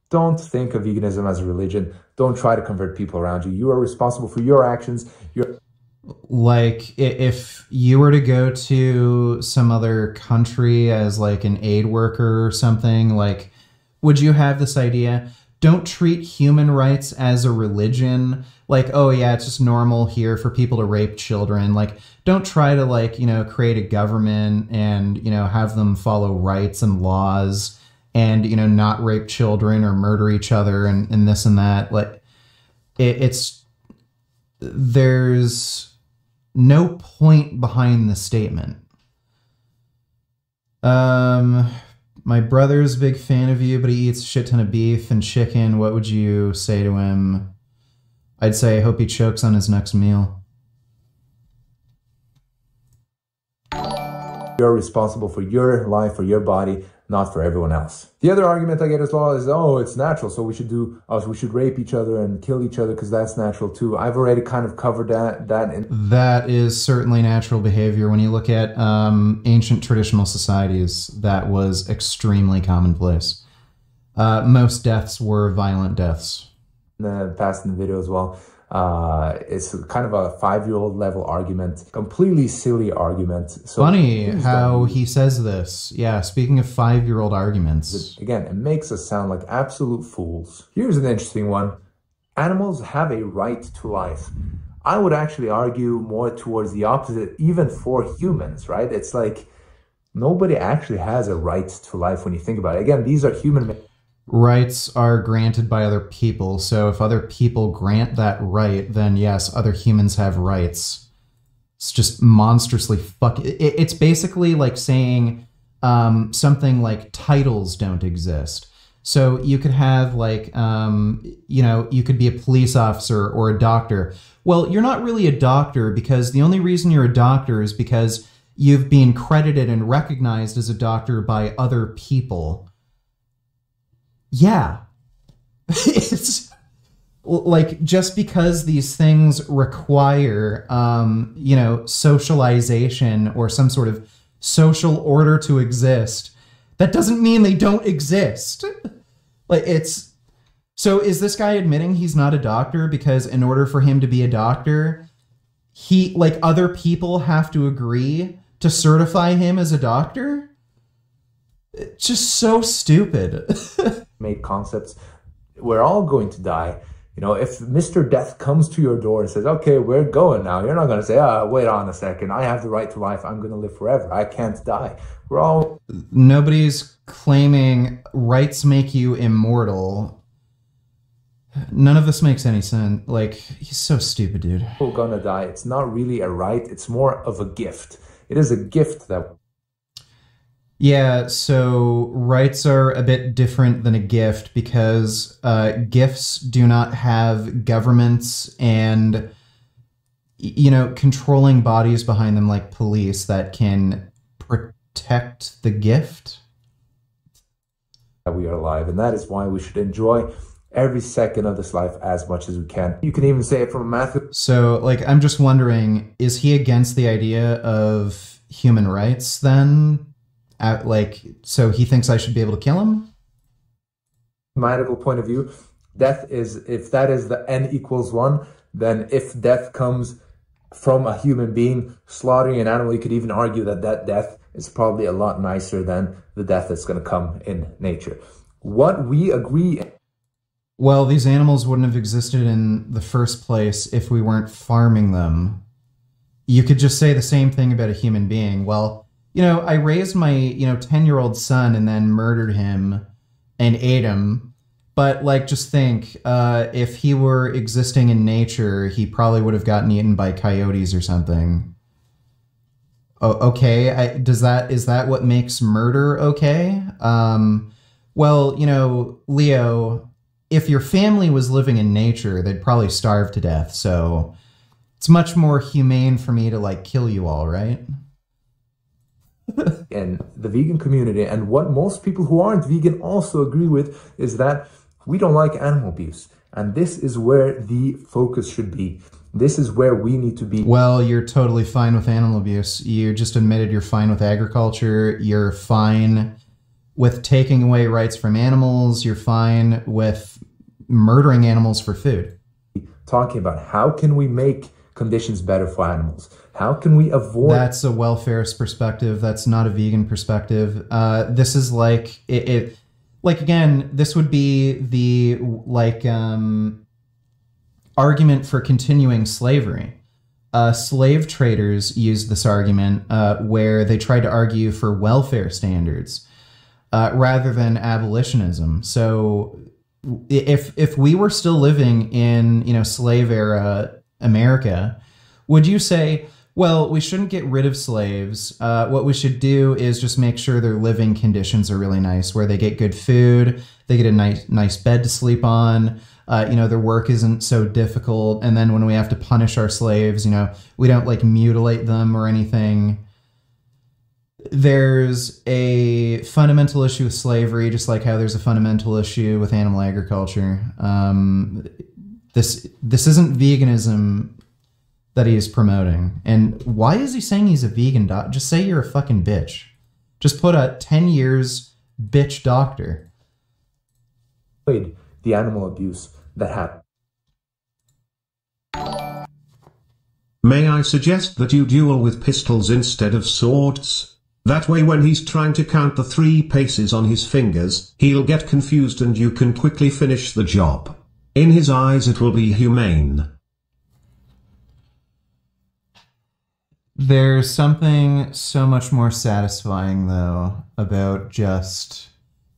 don't think of veganism as a religion. Don't try to convert people around you. You are responsible for your actions. Like, if you were to go to some other country as like an aid worker or something, like, would you have this idea? Don't treat human rights as a religion. Like, oh yeah, it's just normal here for people to rape children. Like, don't try to, like, you know, create a government and, you know, have them follow rights and laws and, you know, not rape children or murder each other and this and that. Like, there's no point behind the statement. My brother's a big fan of you, but he eats a shit ton of beef and chicken. What would you say to him? I'd say I hope he chokes on his next meal. You're responsible for your life, for your body, not for everyone else. The other argument I get as well is, oh, it's natural, so we should rape each other and kill each other because that's natural too. I've already kind of covered that. That is certainly natural behavior. When you look at ancient traditional societies, that was extremely commonplace. Most deaths were violent deaths. In the past in the video as well. It's kind of a 5-year-old level argument, completely silly argument. So funny how he says this. Yeah, speaking of 5-year-old arguments. Again, it makes us sound like absolute fools. Here's an interesting one. Animals have a right to life. I would actually argue more towards the opposite, even for humans, right? It's like nobody actually has a right to life when you think about it. Again, these are human rights are granted by other people, so if other people grant that right, then yes, other humans have rights. It's just monstrously it's basically like saying something like titles don't exist. So you could have like, you know, you could be a police officer or a doctor. Well, you're not really a doctor because the only reason you're a doctor is because you've been credited and recognized as a doctor by other people. Yeah, it's like, just because these things require, you know, socialization or some sort of social order to exist, that doesn't mean they don't exist. Like, it's, so is this guy admitting he's not a doctor because in order for him to be a doctor, like, other people have to agree to certify him as a doctor? It's just so stupid. Made concepts. We're all going to die. You know, if Mr. Death comes to your door and says, okay, we're going now, you're not going to say, wait on a second, I have the right to life, I'm going to live forever, I can't die. We're all... Nobody's claiming rights make you immortal. None of this makes any sense. Like, he's so stupid, dude. We're gonna die. It's not really a right, it's more of a gift. It is a gift that... Yeah, so rights are a bit different than a gift because gifts do not have governments and, you know, controlling bodies behind them like police that can protect the gift. That we are alive, and that is why we should enjoy every second of this life as much as we can. You can even say it from a math. So, like, I'm just wondering, is he against the idea of human rights then? So he thinks I should be able to kill him? Mathematical point of view, death is, if that is the n equals 1, then if death comes from a human being slaughtering an animal, you could even argue that that death is probably a lot nicer than the death that's going to come in nature. What we agree... Well, these animals wouldn't have existed in the first place if we weren't farming them. You could just say the same thing about a human being. Well, you know, I raised my, 10-year-old son and then murdered him and ate him. But, like, just think, if he were existing in nature, he probably would have gotten eaten by coyotes or something. Oh, okay, is that what makes murder okay? Well, Leo, if your family was living in nature, they'd probably starve to death, so it's much more humane for me to, like, kill you all, right? And the vegan community, and what most people who aren't vegan also agree with, is that we don't like animal abuse. And this is where the focus should be. This is where we need to be. Well, you're totally fine with animal abuse. You just admitted you're fine with agriculture. You're fine with taking away rights from animals. You're fine with murdering animals for food. Talking about how can we make conditions better for animals? How can we avoid... That's a welfarist perspective. That's not a vegan perspective. This is like... Like, again, this would be the, like, argument for continuing slavery. Slave traders used this argument where they tried to argue for welfare standards rather than abolitionism. So if we were still living in, slave era America, would you say, well, we shouldn't get rid of slaves. What we should do is just make sure their living conditions are really nice, where they get good food, they get a nice bed to sleep on, their work isn't so difficult, and then when we have to punish our slaves, we don't, like, mutilate them or anything. There's a fundamental issue with slavery, just like how there's a fundamental issue with animal agriculture. This isn't veganism that he is promoting. And why is he saying he's a vegan doc? Just say you're a fucking bitch. Just put a 10 years bitch doctor. The animal abuse that happened. May I suggest that you duel with pistols instead of swords? That way when he's trying to count the 3 paces on his fingers, he'll get confused and you can quickly finish the job. In his eyes it will be humane. There's something so much more satisfying, though, about just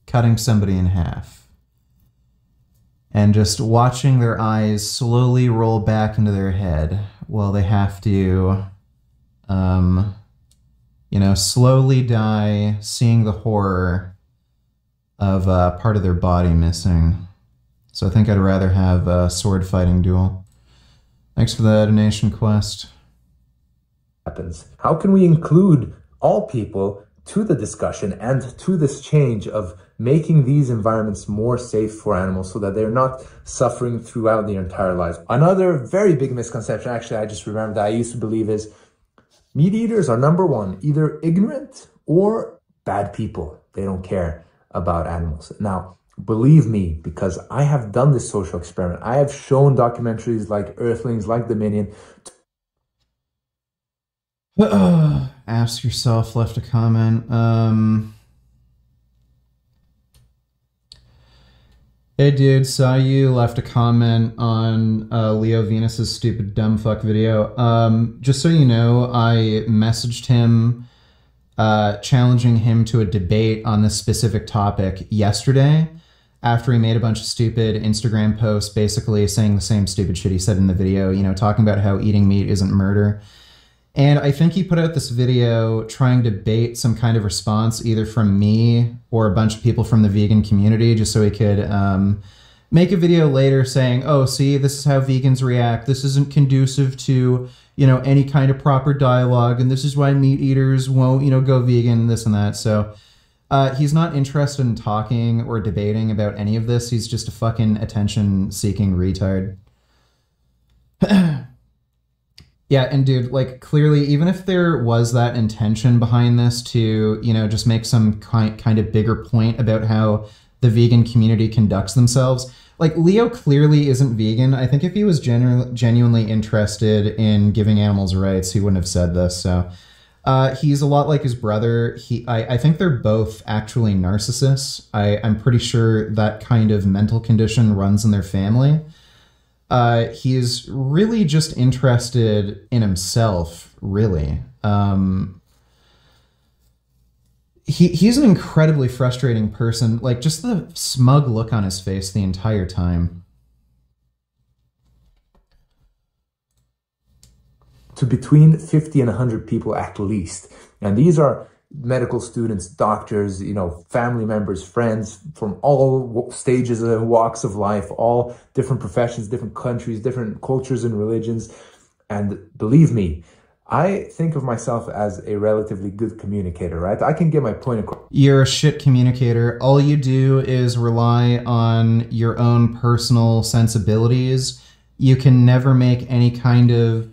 cutting somebody in half. And just watching their eyes slowly roll back into their head while they have to, slowly die, seeing the horror of part of their body missing. So I think I'd rather have a sword fighting duel. Thanks for the donation, Quest. Happens. How can we include all people to the discussion and to this change of making these environments more safe for animals so that they're not suffering throughout their entire lives? Another very big misconception, actually, I just remembered that I used to believe is meat eaters are, number one, either ignorant or bad people. They don't care about animals. Now, believe me, because I have done this social experiment. I have shown documentaries like Earthlings, like Dominion. Ask Yourself left a comment. Hey dude, saw you left a comment on Leo Venus's stupid dumb fuck video. Just so you know, I messaged him challenging him to a debate on this specific topic yesterday after he made a bunch of stupid Instagram posts basically saying the same stupid shit he said in the video, talking about how eating meat isn't murder. And I think he put out this video trying to bait some kind of response either from me or a bunch of people from the vegan community just so he could make a video later saying, oh, see, this is how vegans react. This isn't conducive to, any kind of proper dialogue. And this is why meat eaters won't, go vegan, this and that. So He's not interested in talking or debating about any of this. He's just a fucking attention-seeking retard. Yeah, and dude, like, clearly, even if there was that intention behind this to, you know, just make some kind of bigger point about how the vegan community conducts themselves, like, Leo clearly isn't vegan. I think if he was genuinely interested in giving animals rights, he wouldn't have said this, so... he's a lot like his brother. I think they're both actually narcissists. I'm pretty sure that kind of mental condition runs in their family. He's really just interested in himself, really. He's an incredibly frustrating person. Like, just the smug look on his face the entire time. To between 50 and 100 people at least. And these are medical students, doctors, you know, family members, friends from all stages and walks of life, all different professions, different countries, different cultures and religions. And believe me, I think of myself as a relatively good communicator, right? I can get my point across. You're a shit communicator. All you do is rely on your own personal sensibilities. You can never make any kind of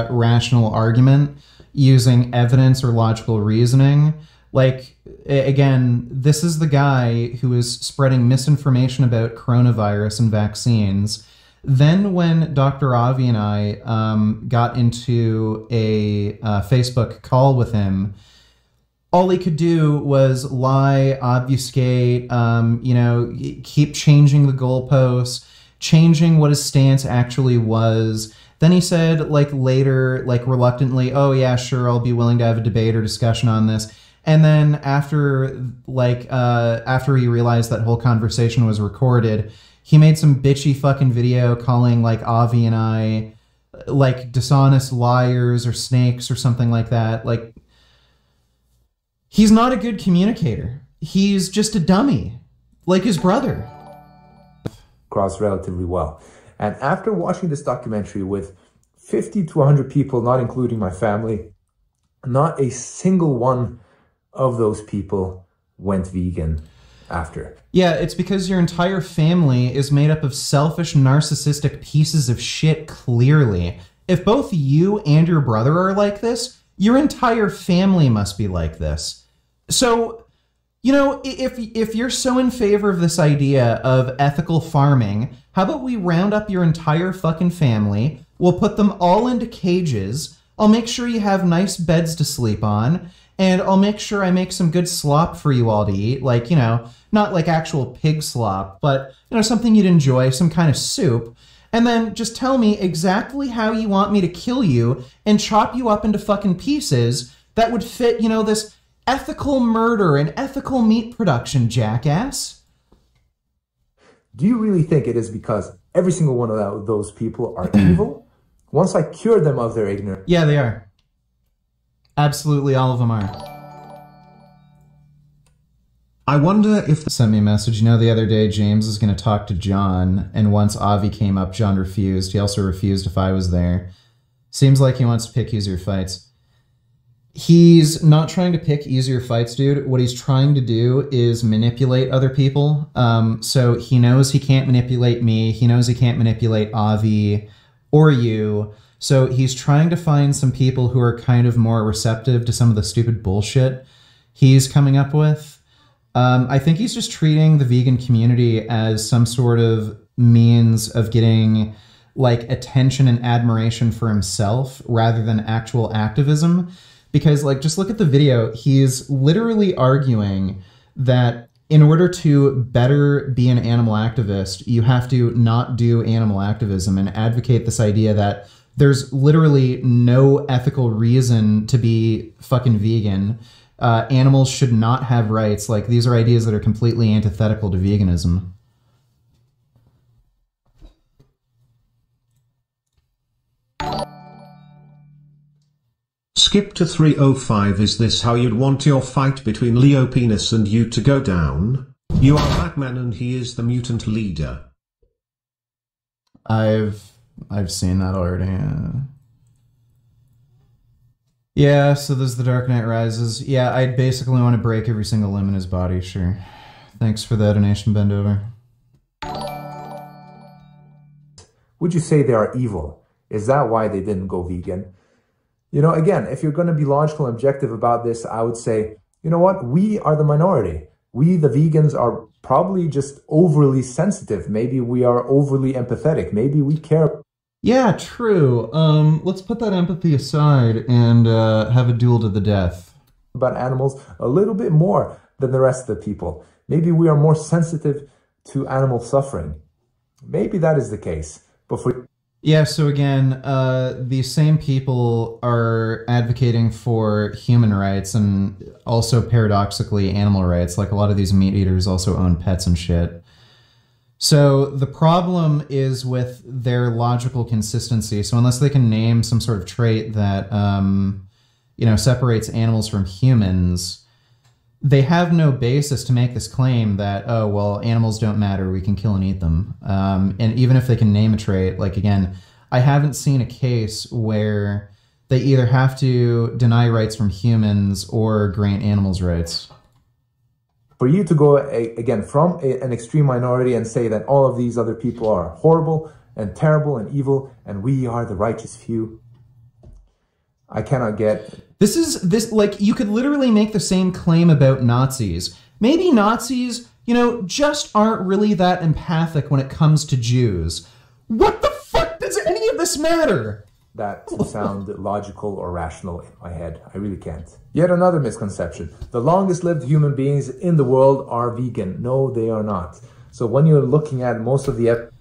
rational argument using evidence or logical reasoning. Like, again, this is the guy who is spreading misinformation about coronavirus and vaccines. Then when Dr. Avi and I got into a Facebook call with him, all he could do was lie, obfuscate, you know, keep changing the goalposts, changing what his stance actually was. Then he said, like, later, like, reluctantly, oh, yeah, sure, I'll be willing to have a debate or discussion on this. And then after, like, after he realized that whole conversation was recorded, he made some bitchy fucking video calling, like, Avi and I, like, dishonest liars or snakes or something like that. Like, he's not a good communicator. He's just a dummy, like his brother. Across relatively well. And after watching this documentary with 50 to 100 people, not including my family, not a single one of those people went vegan after. Yeah, it's because your entire family is made up of selfish, narcissistic pieces of shit, clearly. If both you and your brother are like this, your entire family must be like this. So, you know, if you're so in favor of this idea of ethical farming, how about we round up your entire fucking family, we'll put them all into cages, I'll make sure you have nice beds to sleep on, and I'll make sure I make some good slop for you all to eat, like, you know, not like actual pig slop, but, you know, something you'd enjoy, some kind of soup, and then just tell me exactly how you want me to kill you and chop you up into fucking pieces that would fit, you know, this ethical murder and ethical meat production, jackass. Do you really think it is because every single one of those people are evil? Once I cure them of their ignorance. Yeah, they are. Absolutely all of them are. I wonder if... Sent me a message. You know, the other day, James was going to talk to John, and once Avi came up, John refused. He also refused if I was there. Seems like he wants to pick easier fights. He's not trying to pick easier fights, dude. What he's trying to do is manipulate other people. So he knows he can't manipulate me. He knows he can't manipulate Avi or you. So he's trying to find some people who are kind of more receptive to some of the stupid bullshit he's coming up with. I think he's just treating the vegan community as some sort of means of getting, like, attention and admiration for himself rather than actual activism. Because, like, just look at the video. He's literally arguing that in order to better be an animal activist, you have to not do animal activism and advocate this idea that there's literally no ethical reason to be fucking vegan. Animals should not have rights. Like, these are ideas that are completely antithetical to veganism. Skip to 305. Is this how you'd want your fight between Leo Penis and you to go down? You are Batman and he is the mutant leader. I've seen that already. Yeah, so there's The Dark Knight Rises. Yeah, I'd basically want to break every single limb in his body, sure. Thanks for the donation, bend over. Would you say they are evil? Is that why they didn't go vegan? You know, again, if you're going to be logical and objective about this, I would say, you know what? We are the minority. We, the vegans, are probably just overly sensitive. Maybe we are overly empathetic. Maybe we care. Yeah, true. Let's put that empathy aside and have a duel to the death. About animals a little bit more than the rest of the people. Maybe we are more sensitive to animal suffering. Maybe that is the case. But for yeah, so again, these same people are advocating for human rights and also paradoxically animal rights. Like a lot of these meat eaters also own pets and shit. So the problem is with their logical consistency. So unless they can name some sort of trait that, you know, separates animals from humans, they have no basis to make this claim that, oh, well, animals don't matter, we can kill and eat them. And even if they can name a trait, like, again, I haven't seen a case where they either have to deny rights from humans or grant animals rights. For you to go, again, from an extreme minority and say that all of these other people are horrible and terrible and evil and we are the righteous few, I cannot get... This, like, you could literally make the same claim about Nazis. Maybe Nazis, you know, just aren't really that empathic when it comes to Jews. What the fuck does any of this matter? That to sound logical or rational in my head. I really can't. Yet another misconception. The longest lived human beings in the world are vegan. No, they are not. So when you're looking at most of the...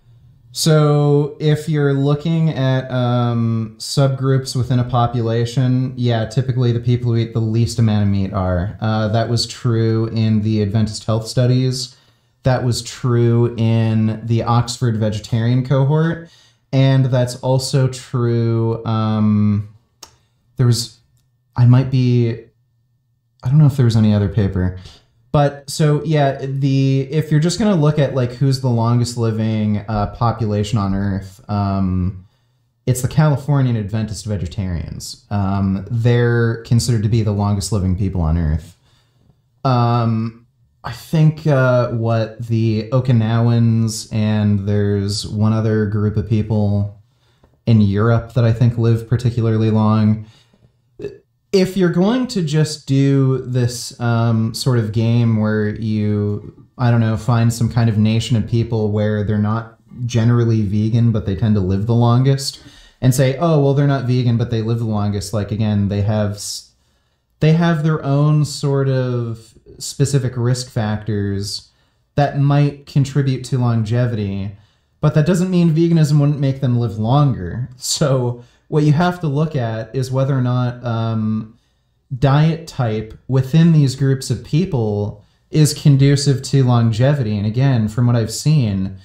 So if you're looking at subgroups within a population, yeah, typically the people who eat the least amount of meat are. That was true in the Adventist health studies. That was true in the Oxford vegetarian cohort. And that's also true, there was, I don't know if there was any other paper. But so yeah, if you're just gonna look at like who's the longest living population on Earth, it's the Californian Adventist vegetarians. They're considered to be the longest living people on Earth. I think the Okinawans and there's one other group of people in Europe that I think live particularly long. If you're going to just do this sort of game where you, I don't know, find some kind of nation of people where they're not generally vegan, but they tend to live the longest, and say, oh, well, they're not vegan, but they live the longest. Like, again, they have their own sort of specific risk factors that might contribute to longevity, but that doesn't mean veganism wouldn't make them live longer. So what you have to look at is whether or not diet type within these groups of people is conducive to longevity. And again, from what I've seen,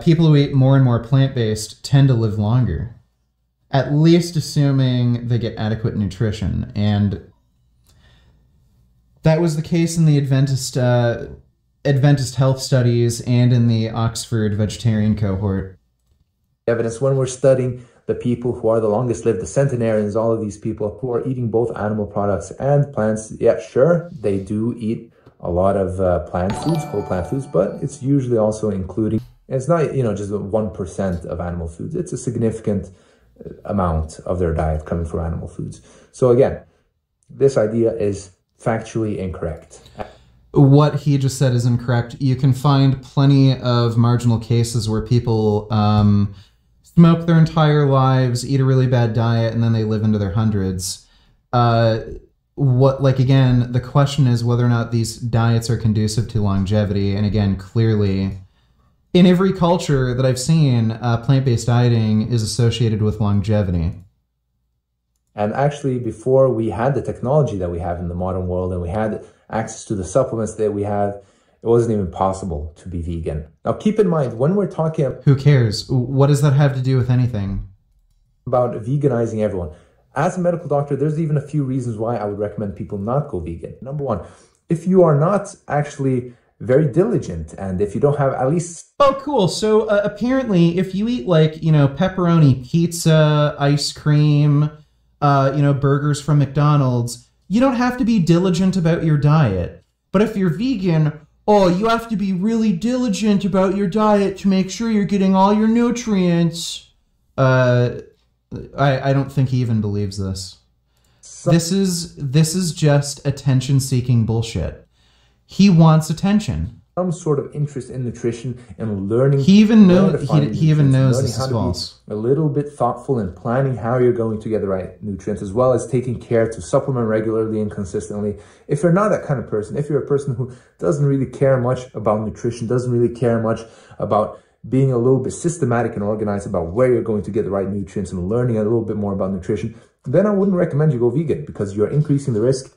people who eat more and more plant-based tend to live longer, at least assuming they get adequate nutrition. And that was the case in the Adventist health studies and in the Oxford vegetarian cohort. Evidence when we're studying the people who are the longest lived, the centenarians, all of these people who are eating both animal products and plants. Yeah, sure, they do eat a lot of plant foods, whole plant foods, but it's usually also including, it's not, you know, just 1% of animal foods. It's a significant amount of their diet coming from animal foods. So again, this idea is factually incorrect. What he just said is incorrect. You can find plenty of marginal cases where people smoke their entire lives, eat a really bad diet, and then they live into their hundreds. Again, the question is whether or not these diets are conducive to longevity. And again, clearly, in every culture that I've seen, plant-based dieting is associated with longevity. And actually, before we had the technology that we have in the modern world and we had access to the supplements that we have, it wasn't even possible to be vegan. Now, keep in mind, when we're talking about... Who cares? What does that have to do with anything? About veganizing everyone. As a medical doctor, there's even a few reasons why I would recommend people not go vegan. Number one, if you are not actually very diligent and if you don't have at least... Oh, cool. So apparently, if you eat like, you know, pepperoni pizza, ice cream... burgers from McDonald's, you don't have to be diligent about your diet. But if you're vegan, oh, you have to be really diligent about your diet to make sure you're getting all your nutrients. I don't think he even believes this. This is just attention-seeking bullshit. He wants attention. Some sort of interest in nutrition and learning. He even knows this is false. A little bit thoughtful in planning how you're going to get the right nutrients, as well as taking care to supplement regularly and consistently. If you're not that kind of person, if you're a person who doesn't really care much about nutrition, doesn't really care much about being a little bit systematic and organized about where you're going to get the right nutrients and learning a little bit more about nutrition, then I wouldn't recommend you go vegan, because you're increasing the risk.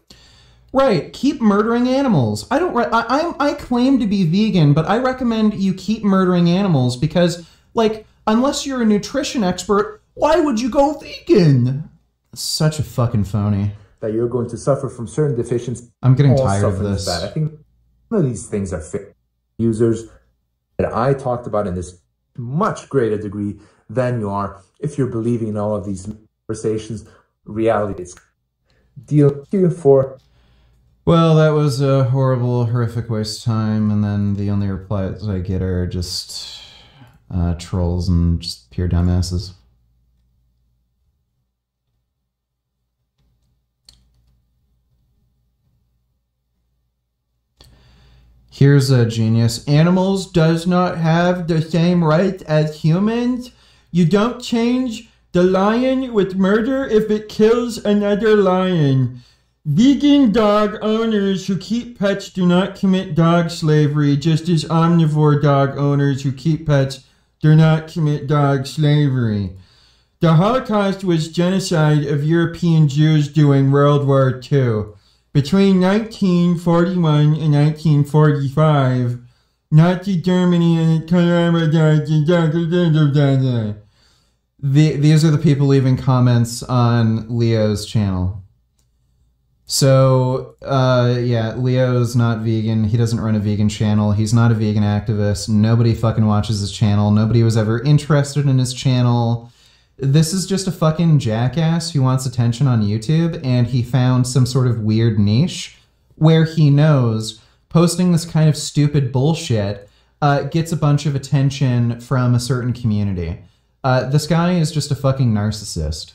Right, keep murdering animals. I claim to be vegan, but I recommend you keep murdering animals because, like, unless you're a nutrition expert, why would you go vegan? Such a fucking phony. That you're going to suffer from certain deficiencies. I'm getting tired of this. I think none of these things are fit users that I talked about in this much greater degree than you are if you're believing in all of these conversations. Reality is deal here for. Well, that was a horrible, horrific waste of time, and then the only replies I get are just trolls and just pure dumbasses. Here's a genius. Animals does not have the same rights as humans. You don't change the lion with murder if it kills another lion. Vegan dog owners who keep pets do not commit dog slavery, just as omnivore dog owners who keep pets do not commit dog slavery. The Holocaust was genocide of European Jews during World War II. Between 1941 and 1945, Nazi Germany and these are the people leaving comments on Leo's channel. So, yeah, Leo's not vegan. He doesn't run a vegan channel. He's not a vegan activist. Nobody fucking watches his channel. Nobody was ever interested in his channel. This is just a fucking jackass who wants attention on YouTube, and he found some sort of weird niche where he knows posting this kind of stupid bullshit gets a bunch of attention from a certain community. This guy is just a fucking narcissist.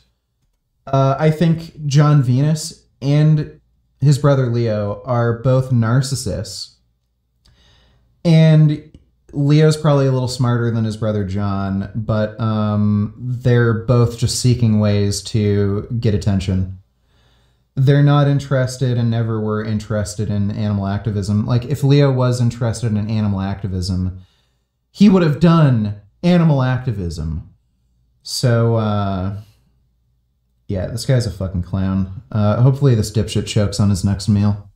I think John Venus and his brother Leo are both narcissists. And Leo's probably a little smarter than his brother John, but they're both just seeking ways to get attention. They're not interested and never were interested in animal activism. Like, if Leo was interested in animal activism, he would have done animal activism. So, yeah, this guy's a fucking clown. Hopefully this dipshit chokes on his next meal.